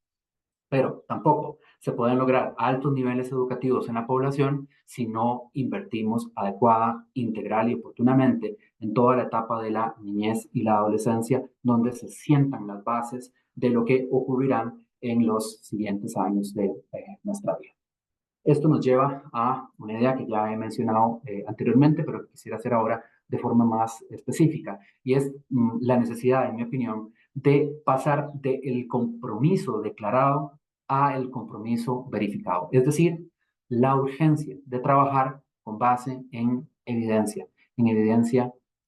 Pero tampoco se pueden lograr altos niveles educativos en la población si no invertimos adecuada, integral y oportunamente en toda la etapa de la niñez y la adolescencia, donde se sientan las bases de lo que ocurrirán en los siguientes años de nuestra vida. Esto nos lleva a una idea que ya he mencionado anteriormente, pero que quisiera hacer ahora de forma más específica, y es la necesidad, en mi opinión, de pasar del compromiso declarado a el compromiso verificado. Es decir, la urgencia de trabajar con base en evidencia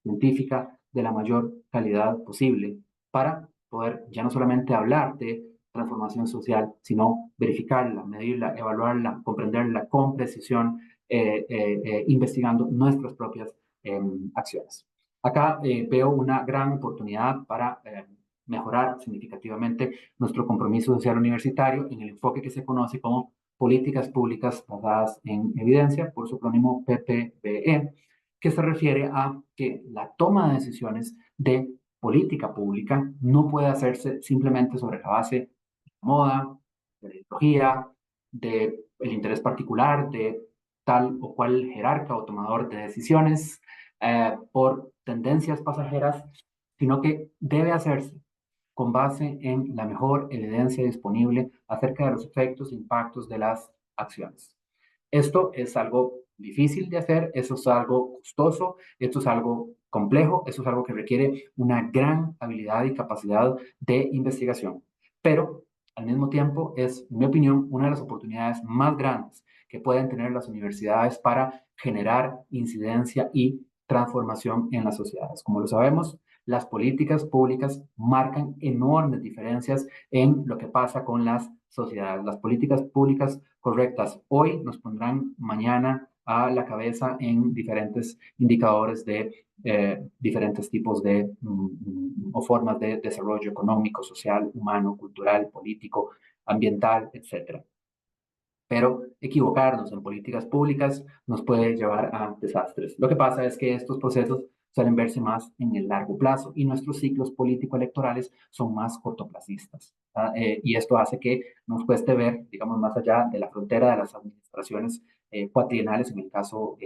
científica de la mayor calidad posible, para poder ya no solamente hablar de transformación social, sino verificarla, medirla, evaluarla, comprenderla con precisión, investigando nuestras propias acciones. Acá veo una gran oportunidad para mejorar significativamente nuestro compromiso social universitario en el enfoque que se conoce como políticas públicas basadas en evidencia, por su acrónimo PPBE, que se refiere a que la toma de decisiones de política pública no puede hacerse simplemente sobre la base de la moda, de la ideología, del interés particular de tal o cual jerarca o tomador de decisiones por tendencias pasajeras, sino que debe hacerse con base en la mejor evidencia disponible acerca de los efectos e impactos de las acciones. Esto es algo difícil de hacer, eso es algo costoso, esto es algo complejo, eso es algo que requiere una gran habilidad y capacidad de investigación. Pero al mismo tiempo es, en mi opinión, una de las oportunidades más grandes que pueden tener las universidades para generar incidencia y transformación en las sociedades. Como lo sabemos, las políticas públicas marcan enormes diferencias en lo que pasa con las sociedades. Las políticas públicas correctas hoy nos pondrán mañana a la cabeza en diferentes indicadores de diferentes tipos de o formas de desarrollo económico, social, humano, cultural, político, ambiental, etcétera. Pero equivocarnos en políticas públicas nos puede llevar a desastres. Lo que pasa es que estos procesos suelen verse más en el largo plazo y nuestros ciclos político-electorales son más cortoplacistas. Y esto hace que nos cueste ver, digamos, más allá de la frontera de las administraciones cuatrienales, en el caso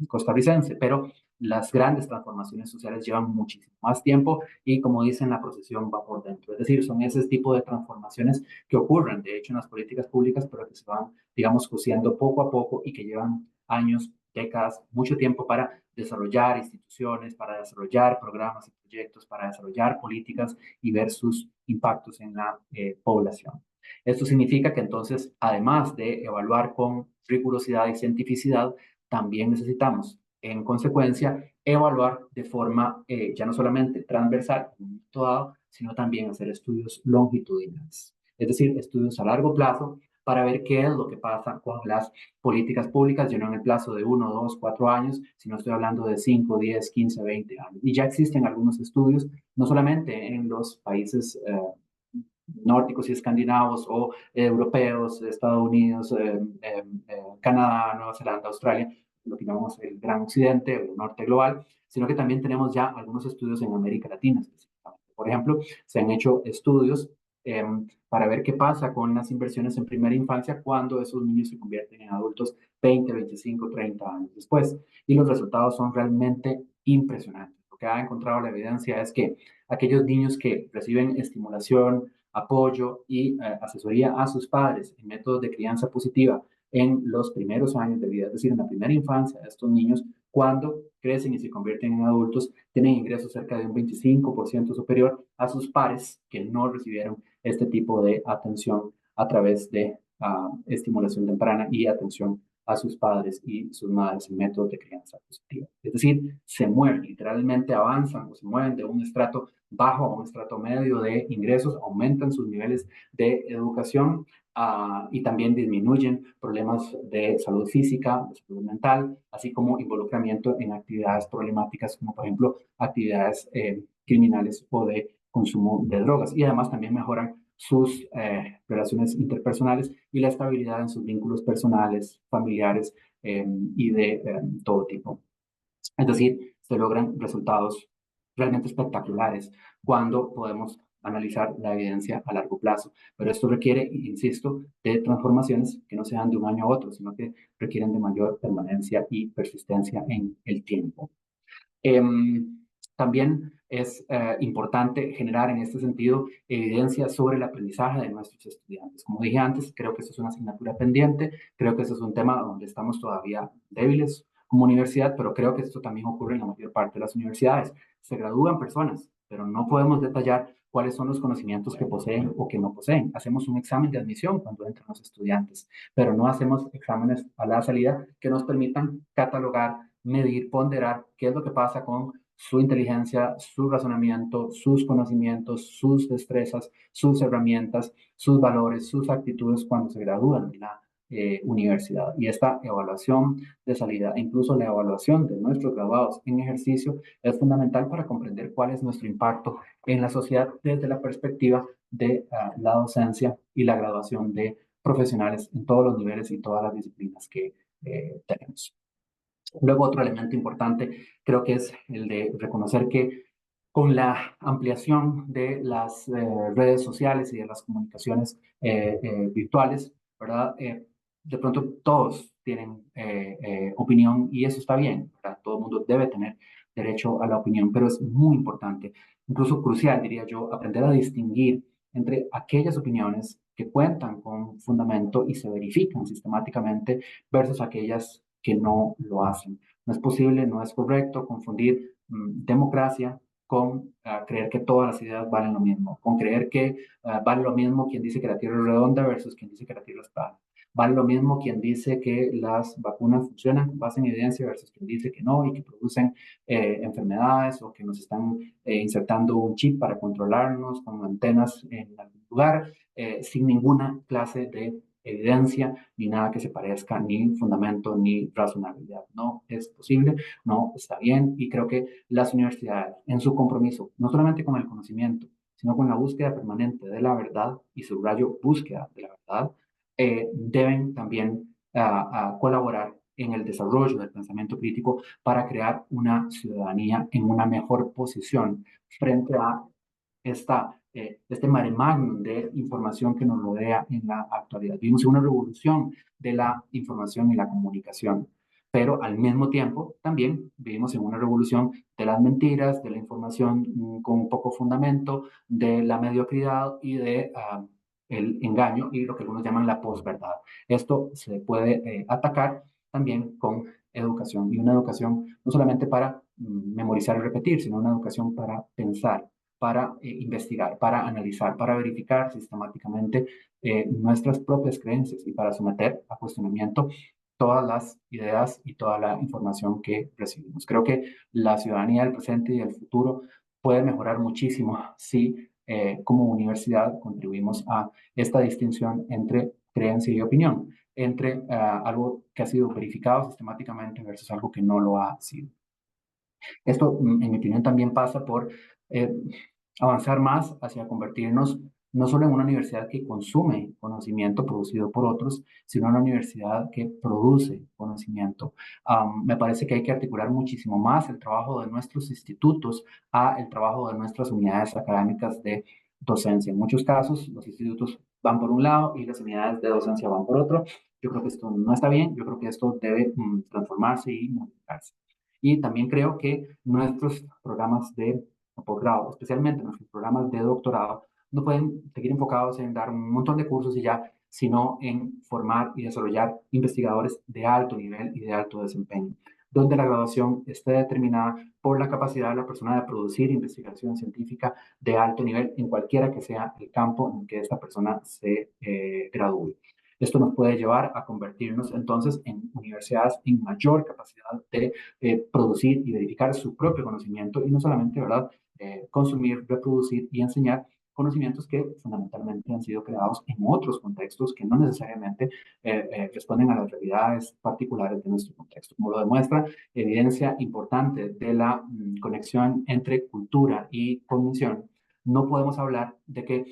costarricense. Pero las grandes transformaciones sociales llevan muchísimo más tiempo y, como dicen, la procesión va por dentro. Es decir, son ese tipo de transformaciones que ocurren, de hecho, en las políticas públicas, pero que se van, digamos, cociendo poco a poco y que llevan años, décadas, mucho tiempo para desarrollar instituciones, para desarrollar programas y proyectos, para desarrollar políticas y ver sus impactos en la población. Esto significa que entonces, además de evaluar con rigurosidad y cientificidad, también necesitamos, en consecuencia, evaluar de forma ya no solamente transversal, dado, sino también hacer estudios longitudinales, es decir, estudios a largo plazo para ver qué es lo que pasa con las políticas públicas, ya no en el plazo de 1, 2, 4 años, sino estoy hablando de 5, 10, 15, 20 años. Y ya existen algunos estudios, no solamente en los países nórdicos y escandinavos o europeos, Estados Unidos, Canadá, Nueva Zelanda, Australia, lo que llamamos el gran occidente o el norte global, sino que también tenemos ya algunos estudios en América Latina específicamente. Por ejemplo, se han hecho estudios para ver qué pasa con las inversiones en primera infancia cuando esos niños se convierten en adultos 20, 25, 30 años después. Y los resultados son realmente impresionantes. Lo que ha encontrado la evidencia es que aquellos niños que reciben estimulación, apoyo y asesoría a sus padres en métodos de crianza positiva en los primeros años de vida, es decir, en la primera infancia de estos niños, cuando crecen y se convierten en adultos, tienen ingresos cerca de un 25% superior a sus pares que no recibieron este tipo de atención a través de estimulación temprana y atención a sus padres y sus madres en métodos de crianza positiva. Es decir, se mueven, literalmente avanzan o se mueven de un estrato bajo a un estrato medio de ingresos, aumentan sus niveles de educación y también disminuyen problemas de salud física, de salud mental, así como involucramiento en actividades problemáticas como por ejemplo actividades criminales o de consumo de drogas. Y además también mejoran sus relaciones interpersonales y la estabilidad en sus vínculos personales, familiares y de todo tipo. Es decir, se logran resultados realmente espectaculares cuando podemos analizar la evidencia a largo plazo. Pero esto requiere, insisto, de transformaciones que no sean de un año a otro, sino que requieren de mayor permanencia y persistencia en el tiempo. También es importante generar en este sentido evidencia sobre el aprendizaje de nuestros estudiantes. Como dije antes, creo que eso es una asignatura pendiente, creo que eso es un tema donde estamos todavía débiles como universidad, pero creo que esto también ocurre en la mayor parte de las universidades. Se gradúan personas, pero no podemos detallar cuáles son los conocimientos que poseen o que no poseen. Hacemos un examen de admisión cuando entran los estudiantes, pero no hacemos exámenes a la salida que nos permitan catalogar, medir, ponderar qué es lo que pasa con su inteligencia, su razonamiento, sus conocimientos, sus destrezas, sus herramientas, sus valores, sus actitudes cuando se gradúan de la universidad. Y esta evaluación de salida, e incluso la evaluación de nuestros graduados en ejercicio, es fundamental para comprender cuál es nuestro impacto en la sociedad desde la perspectiva de la docencia y la graduación de profesionales en todos los niveles y todas las disciplinas que tenemos. Luego, otro elemento importante creo que es el de reconocer que con la ampliación de las redes sociales y de las comunicaciones virtuales, ¿verdad? De pronto todos tienen opinión y eso está bien, ¿verdad? Todo el mundo debe tener derecho a la opinión, pero es muy importante, incluso crucial, diría yo, aprender a distinguir entre aquellas opiniones que cuentan con fundamento y se verifican sistemáticamente versus aquellas que no lo hacen. No es posible, no es correcto confundir democracia con creer que todas las ideas valen lo mismo, con creer que vale lo mismo quien dice que la Tierra es redonda versus quien dice que la Tierra es plana. Vale lo mismo quien dice que las vacunas funcionan con base en evidencia versus quien dice que no y que producen enfermedades o que nos están insertando un chip para controlarnos con antenas en algún lugar sin ninguna clase de evidencia ni nada que se parezca, ni fundamento, ni razonabilidad. No es posible, no está bien y creo que las universidades en su compromiso, no solamente con el conocimiento, sino con la búsqueda permanente de la verdad y subrayo búsqueda de la verdad, deben también colaborar en el desarrollo del pensamiento crítico para crear una ciudadanía en una mejor posición frente a este mare magnum de información que nos rodea en la actualidad. Vivimos en una revolución de la información y la comunicación, pero al mismo tiempo también vivimos en una revolución de las mentiras, de la información con poco fundamento, de la mediocridad y de el engaño y lo que algunos llaman la posverdad. Esto se puede atacar también con educación y una educación no solamente para memorizar y repetir, sino una educación para pensar, para investigar, para analizar, para verificar sistemáticamente nuestras propias creencias y para someter a cuestionamiento todas las ideas y toda la información que recibimos. Creo que la ciudadanía del presente y del futuro puede mejorar muchísimo si como universidad contribuimos a esta distinción entre creencia y opinión, entre algo que ha sido verificado sistemáticamente versus algo que no lo ha sido. Esto, en mi opinión, también pasa por eh, avanzar más hacia convertirnos no solo en una universidad que consume conocimiento producido por otros, sino en una universidad que produce conocimiento. Me parece que hay que articular muchísimo más el trabajo de nuestros institutos a el trabajo de nuestras unidades académicas de docencia. En muchos casos, los institutos van por un lado y las unidades de docencia van por otro. Yo creo que esto no está bien, yo creo que esto debe transformarse y modificarse. Y también creo que nuestros programas de posgrado, especialmente nuestros programas de doctorado, no pueden seguir enfocados en dar un montón de cursos y ya, sino en formar y desarrollar investigadores de alto nivel y de alto desempeño, donde la graduación esté determinada por la capacidad de la persona de producir investigación científica de alto nivel en cualquiera que sea el campo en que esta persona se gradúe. Esto nos puede llevar a convertirnos entonces en universidades en mayor capacidad de producir y verificar su propio conocimiento y no solamente, ¿verdad?, consumir, reproducir y enseñar conocimientos que fundamentalmente han sido creados en otros contextos que no necesariamente responden a las realidades particulares de nuestro contexto, como lo demuestra evidencia importante de la conexión entre cultura y cognición. No podemos hablar de que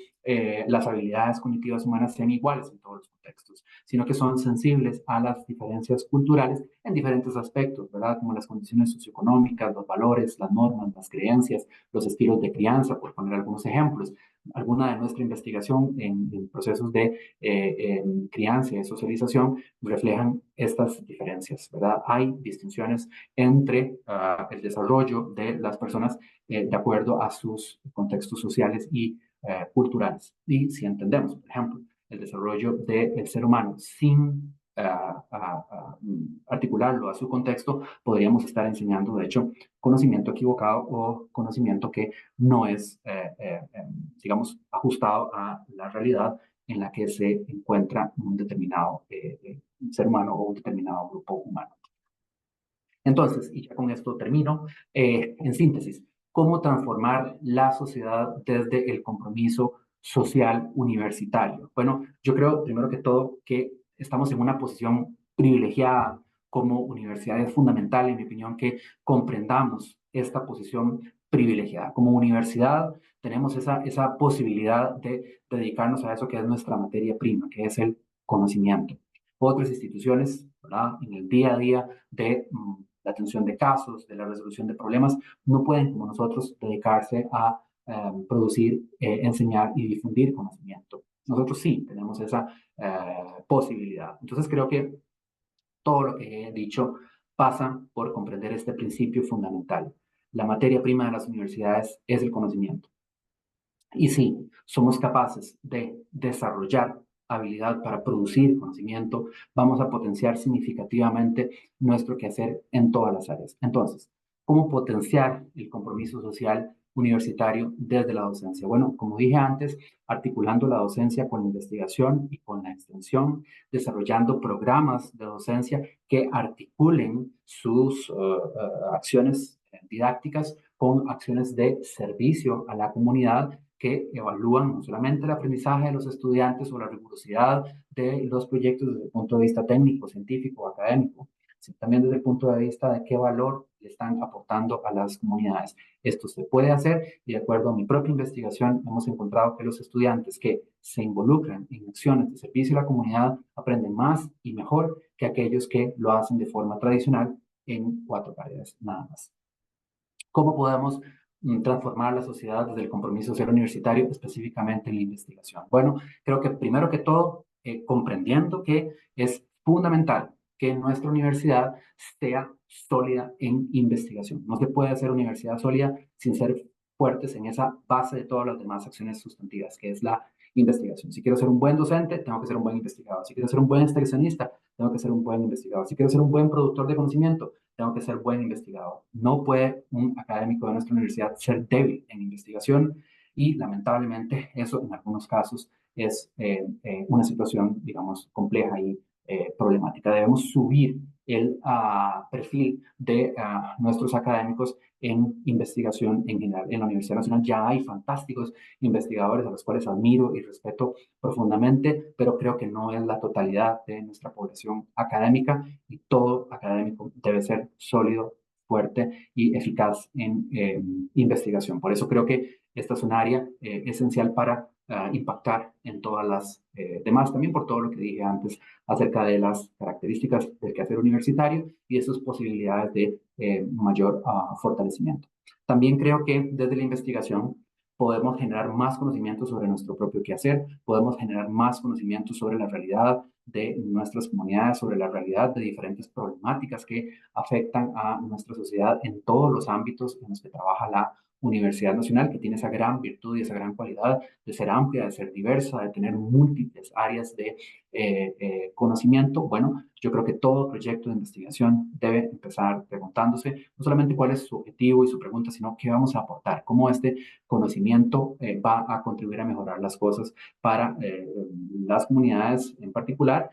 las habilidades cognitivas humanas sean iguales en todos los contextos, sino que son sensibles a las diferencias culturales en diferentes aspectos, ¿verdad? Como las condiciones socioeconómicas, los valores, las normas, las creencias, los estilos de crianza, por poner algunos ejemplos. Alguna de nuestra investigación en procesos de crianza y socialización reflejan estas diferencias, ¿verdad? Hay distinciones entre el desarrollo de las personas de acuerdo a sus contextos sociales y culturales. Y si entendemos, por ejemplo, el desarrollo del ser humano sin articularlo a su contexto, podríamos estar enseñando, de hecho, conocimiento equivocado o conocimiento que no es, digamos, ajustado a la realidad en la que se encuentra un determinado ser humano o un determinado grupo humano. Entonces, y ya con esto termino, en síntesis, ¿cómo transformar la sociedad desde el compromiso social universitario? Bueno, yo creo, primero que todo, que estamos en una posición privilegiada como universidad. Es fundamental, en mi opinión, que comprendamos esta posición privilegiada. Como universidad tenemos esa posibilidad de dedicarnos a eso que es nuestra materia prima, que es el conocimiento. Otras instituciones, ¿verdad? En el día a día de la atención de casos, de la resolución de problemas, no pueden, como nosotros, dedicarse a producir, enseñar y difundir conocimiento. Nosotros sí tenemos esa posibilidad. Entonces creo que todo lo que he dicho pasa por comprender este principio fundamental. La materia prima de las universidades es el conocimiento. Y si somos capaces de desarrollar habilidad para producir conocimiento, vamos a potenciar significativamente nuestro quehacer en todas las áreas. Entonces, ¿cómo potenciar el compromiso social universitario desde la docencia? Bueno, como dije antes, articulando la docencia con la investigación y con la extensión, desarrollando programas de docencia que articulen sus acciones didácticas con acciones de servicio a la comunidad que evalúan no solamente el aprendizaje de los estudiantes o la rigurosidad de los proyectos desde el punto de vista técnico, científico, académico, sino también desde el punto de vista de qué valor le están aportando a las comunidades. Esto se puede hacer y de acuerdo a mi propia investigación hemos encontrado que los estudiantes que se involucran en acciones de servicio a la comunidad aprenden más y mejor que aquellos que lo hacen de forma tradicional en cuatro paredes nada más. ¿Cómo podemos transformar la sociedad desde el compromiso social universitario, específicamente en la investigación? Bueno, creo que primero que todo, comprendiendo que es fundamental que nuestra universidad sea sólida en investigación. No se puede hacer universidad sólida sin ser fuertes en esa base de todas las demás acciones sustantivas, que es la investigación. Si quiero ser un buen docente, tengo que ser un buen investigador. Si quiero ser un buen extensionista, tengo que ser un buen investigador. Si quiero ser un buen productor de conocimiento, tengo que ser buen investigador. No puede un académico de nuestra universidad ser débil en investigación y lamentablemente eso en algunos casos es una situación, digamos, compleja y problemática. Debemos subir el perfil de nuestros académicos en investigación en general. En la Universidad Nacional ya hay fantásticos investigadores a los cuales admiro y respeto profundamente, pero creo que no es la totalidad de nuestra población académica y todo académico debe ser sólido, fuerte y eficaz en investigación. Por eso creo que esta es un área esencial para impactar en todas las demás, también por todo lo que dije antes acerca de las características del quehacer universitario y de sus posibilidades de mayor fortalecimiento. También creo que desde la investigación podemos generar más conocimiento sobre nuestro propio quehacer, podemos generar más conocimiento sobre la realidad de nuestras comunidades, sobre la realidad de diferentes problemáticas que afectan a nuestra sociedad en todos los ámbitos en los que trabaja la Universidad Nacional, que tiene esa gran virtud y esa gran cualidad de ser amplia, de ser diversa, de tener múltiples áreas de conocimiento. Bueno, yo creo que todo proyecto de investigación debe empezar preguntándose no solamente cuál es su objetivo y su pregunta, sino qué vamos a aportar, cómo este conocimiento va a contribuir a mejorar las cosas para las comunidades en particular,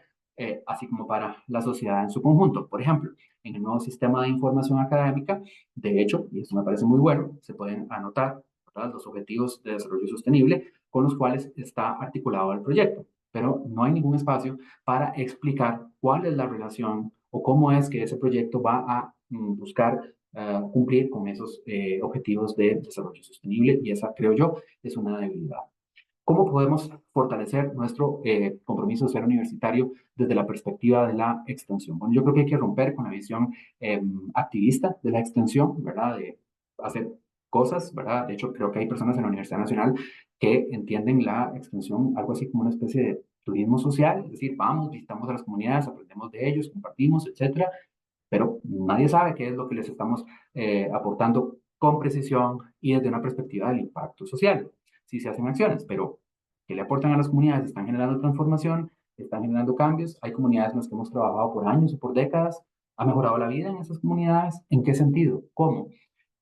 así como para la sociedad en su conjunto. Por ejemplo, en el nuevo sistema de información académica, de hecho, y esto me parece muy bueno, se pueden anotar, ¿verdad?, los objetivos de desarrollo sostenible con los cuales está articulado el proyecto, pero no hay ningún espacio para explicar cuál es la relación o cómo es que ese proyecto va a buscar cumplir con esos objetivos de desarrollo sostenible y esa, creo yo, es una debilidad. ¿Cómo podemos fortalecer nuestro compromiso social universitario desde la perspectiva de la extensión? Bueno, yo creo que hay que romper con la visión activista de la extensión, ¿verdad? De hacer cosas, ¿verdad? De hecho, creo que hay personas en la Universidad Nacional que entienden la extensión algo así como una especie de turismo social, es decir, vamos, visitamos a las comunidades, aprendemos de ellos, compartimos, etcétera, pero nadie sabe qué es lo que les estamos aportando con precisión y desde una perspectiva del impacto social. Sí se hacen acciones, pero ¿qué le aportan a las comunidades? ¿Están generando transformación? ¿Están generando cambios? Hay comunidades en las que hemos trabajado por años o por décadas. ¿Ha mejorado la vida en esas comunidades? ¿En qué sentido? ¿Cómo?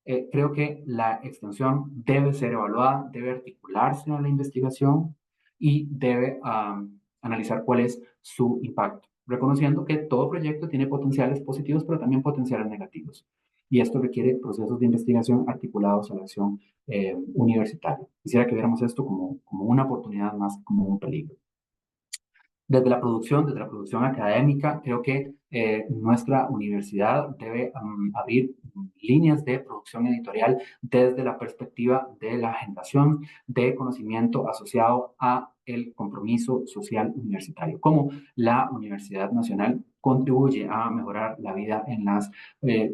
Creo que la extensión debe ser evaluada, debe articularse a la investigación y debe analizar cuál es su impacto, reconociendo que todo proyecto tiene potenciales positivos, pero también potenciales negativos. Y esto requiere procesos de investigación articulados a la acción universitaria. Quisiera que viéramos esto como una oportunidad más que como un peligro. desde la producción académica, creo que nuestra universidad debe abrir líneas de producción editorial desde la perspectiva de la generación de conocimiento asociado a el compromiso social universitario, cómo la Universidad Nacional contribuye a mejorar la vida en las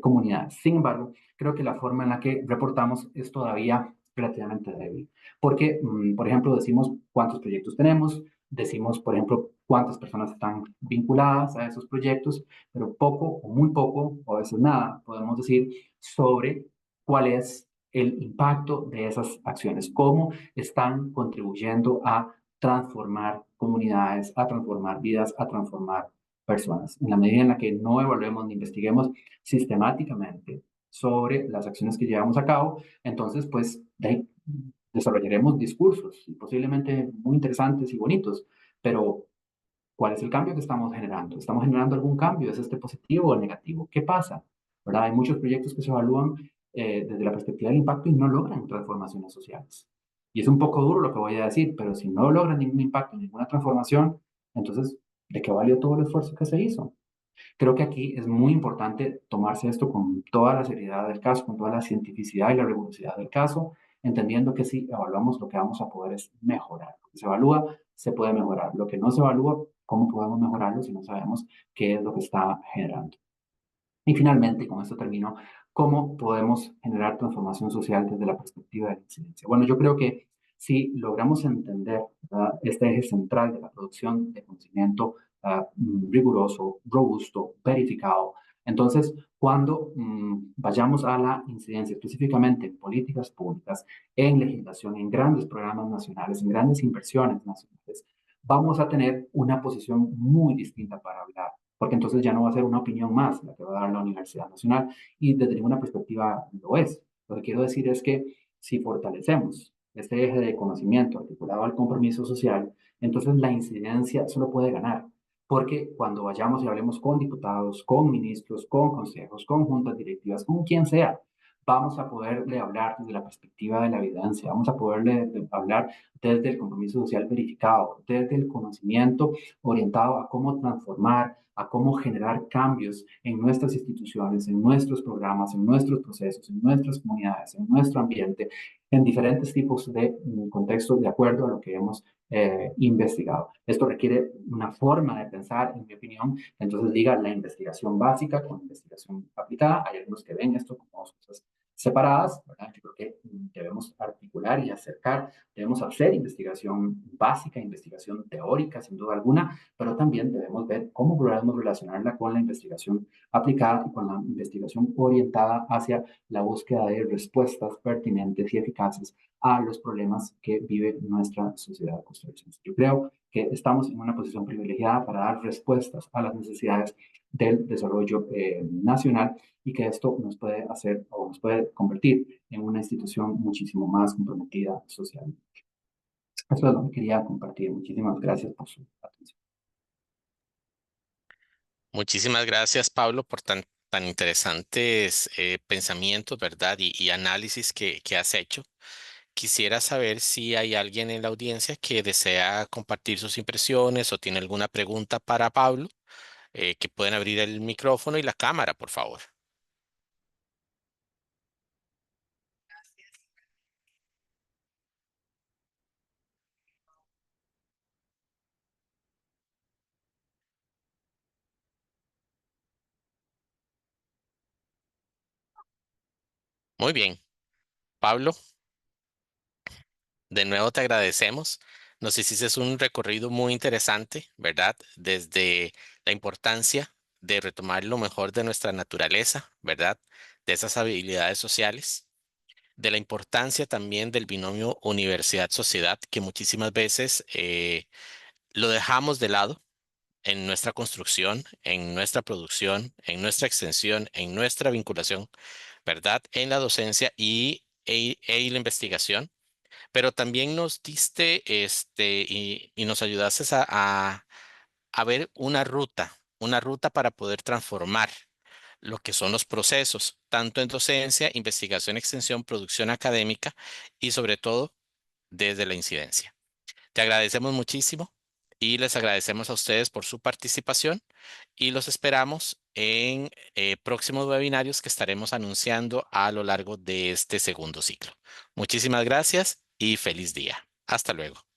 comunidades. Sin embargo, creo que la forma en la que reportamos es todavía relativamente débil, porque, por ejemplo, decimos cuántos proyectos tenemos, decimos, por ejemplo, cuántas personas están vinculadas a esos proyectos, pero poco o muy poco, o a veces nada, podemos decir sobre cuál es el impacto de esas acciones, cómo están contribuyendo a transformar comunidades, a transformar vidas, a transformar personas. En la medida en la que no evaluemos ni investiguemos sistemáticamente sobre las acciones que llevamos a cabo, entonces, pues, de ahí desarrollaremos discursos y posiblemente muy interesantes y bonitos, pero ¿cuál es el cambio que estamos generando? ¿Estamos generando algún cambio? ¿Es este positivo o negativo? ¿Qué pasa? ¿Verdad? Hay muchos proyectos que se evalúan desde la perspectiva del impacto y no logran transformaciones sociales. Y es un poco duro lo que voy a decir, pero si no logran ningún impacto, ninguna transformación, entonces, ¿de qué valió todo el esfuerzo que se hizo? Creo que aquí es muy importante tomarse esto con toda la seriedad del caso, con toda la cientificidad y la rigurosidad del caso, entendiendo que si evaluamos lo que vamos a poder es mejorar. Lo que se evalúa se puede mejorar. Lo que no se evalúa, ¿cómo podemos mejorarlo si no sabemos qué es lo que está generando? Y finalmente, con esto termino, ¿cómo podemos generar transformación social desde la perspectiva de la incidencia? Bueno, yo creo que si logramos entender, ¿verdad?, este eje central de la producción de conocimiento riguroso, robusto, verificado, entonces cuando vayamos a la incidencia, específicamente en políticas públicas, en legislación, en grandes programas nacionales, en grandes inversiones nacionales, vamos a tener una posición muy distinta para hablar, porque entonces ya no va a ser una opinión más la que va a dar la Universidad Nacional y desde ninguna perspectiva lo es. Lo que quiero decir es que si fortalecemos este eje de conocimiento articulado al compromiso social, entonces la incidencia solo puede ganar, porque cuando vayamos y hablemos con diputados, con ministros, con consejos, con juntas directivas, con quien sea, vamos a poderle hablar desde la perspectiva de la evidencia, vamos a poderle hablar desde el compromiso social verificado, desde el conocimiento orientado a cómo transformar, a cómo generar cambios en nuestras instituciones, en nuestros programas, en nuestros procesos, en nuestras comunidades, en nuestro ambiente, en diferentes tipos de contextos de acuerdo a lo que hemos investigado. Esto requiere una forma de pensar, en mi opinión, entonces diga la investigación básica con investigación aplicada. Hay algunos que ven esto como dos cosas separadas, ¿verdad? Yo creo que debemos articular y acercar, debemos hacer investigación básica, investigación teórica, sin duda alguna, pero también debemos ver cómo podemos relacionarla con la investigación aplicada y con la investigación orientada hacia la búsqueda de respuestas pertinentes y eficaces a los problemas que vive nuestra sociedad costarricense. Yo creo que estamos en una posición privilegiada para dar respuestas a las necesidades del desarrollo nacional y que esto nos puede hacer o nos puede convertir en una institución muchísimo más comprometida socialmente. Eso es lo que quería compartir. Muchísimas gracias por su atención. Muchísimas gracias, Pablo, por tan interesantes pensamientos, ¿verdad? Y análisis que has hecho. Quisiera saber si hay alguien en la audiencia que desea compartir sus impresiones o tiene alguna pregunta para Pablo, que pueden abrir el micrófono y la cámara, por favor. Muy bien, Pablo, de nuevo te agradecemos. Nos hiciste un recorrido muy interesante, ¿verdad? Desde la importancia de retomar lo mejor de nuestra naturaleza, ¿verdad? De esas habilidades sociales, de la importancia también del binomio universidad-sociedad, que muchísimas veces lo dejamos de lado en nuestra construcción, en nuestra producción, en nuestra extensión, en nuestra vinculación, ¿verdad? En la docencia y la investigación, pero también nos diste y nos ayudaste a ver una ruta para poder transformar lo que son los procesos, tanto en docencia, investigación, extensión, producción académica y sobre todo desde la incidencia. Te agradecemos muchísimo y les agradecemos a ustedes por su participación y los esperamos en próximos webinarios que estaremos anunciando a lo largo de este segundo ciclo. Muchísimas gracias y feliz día. Hasta luego.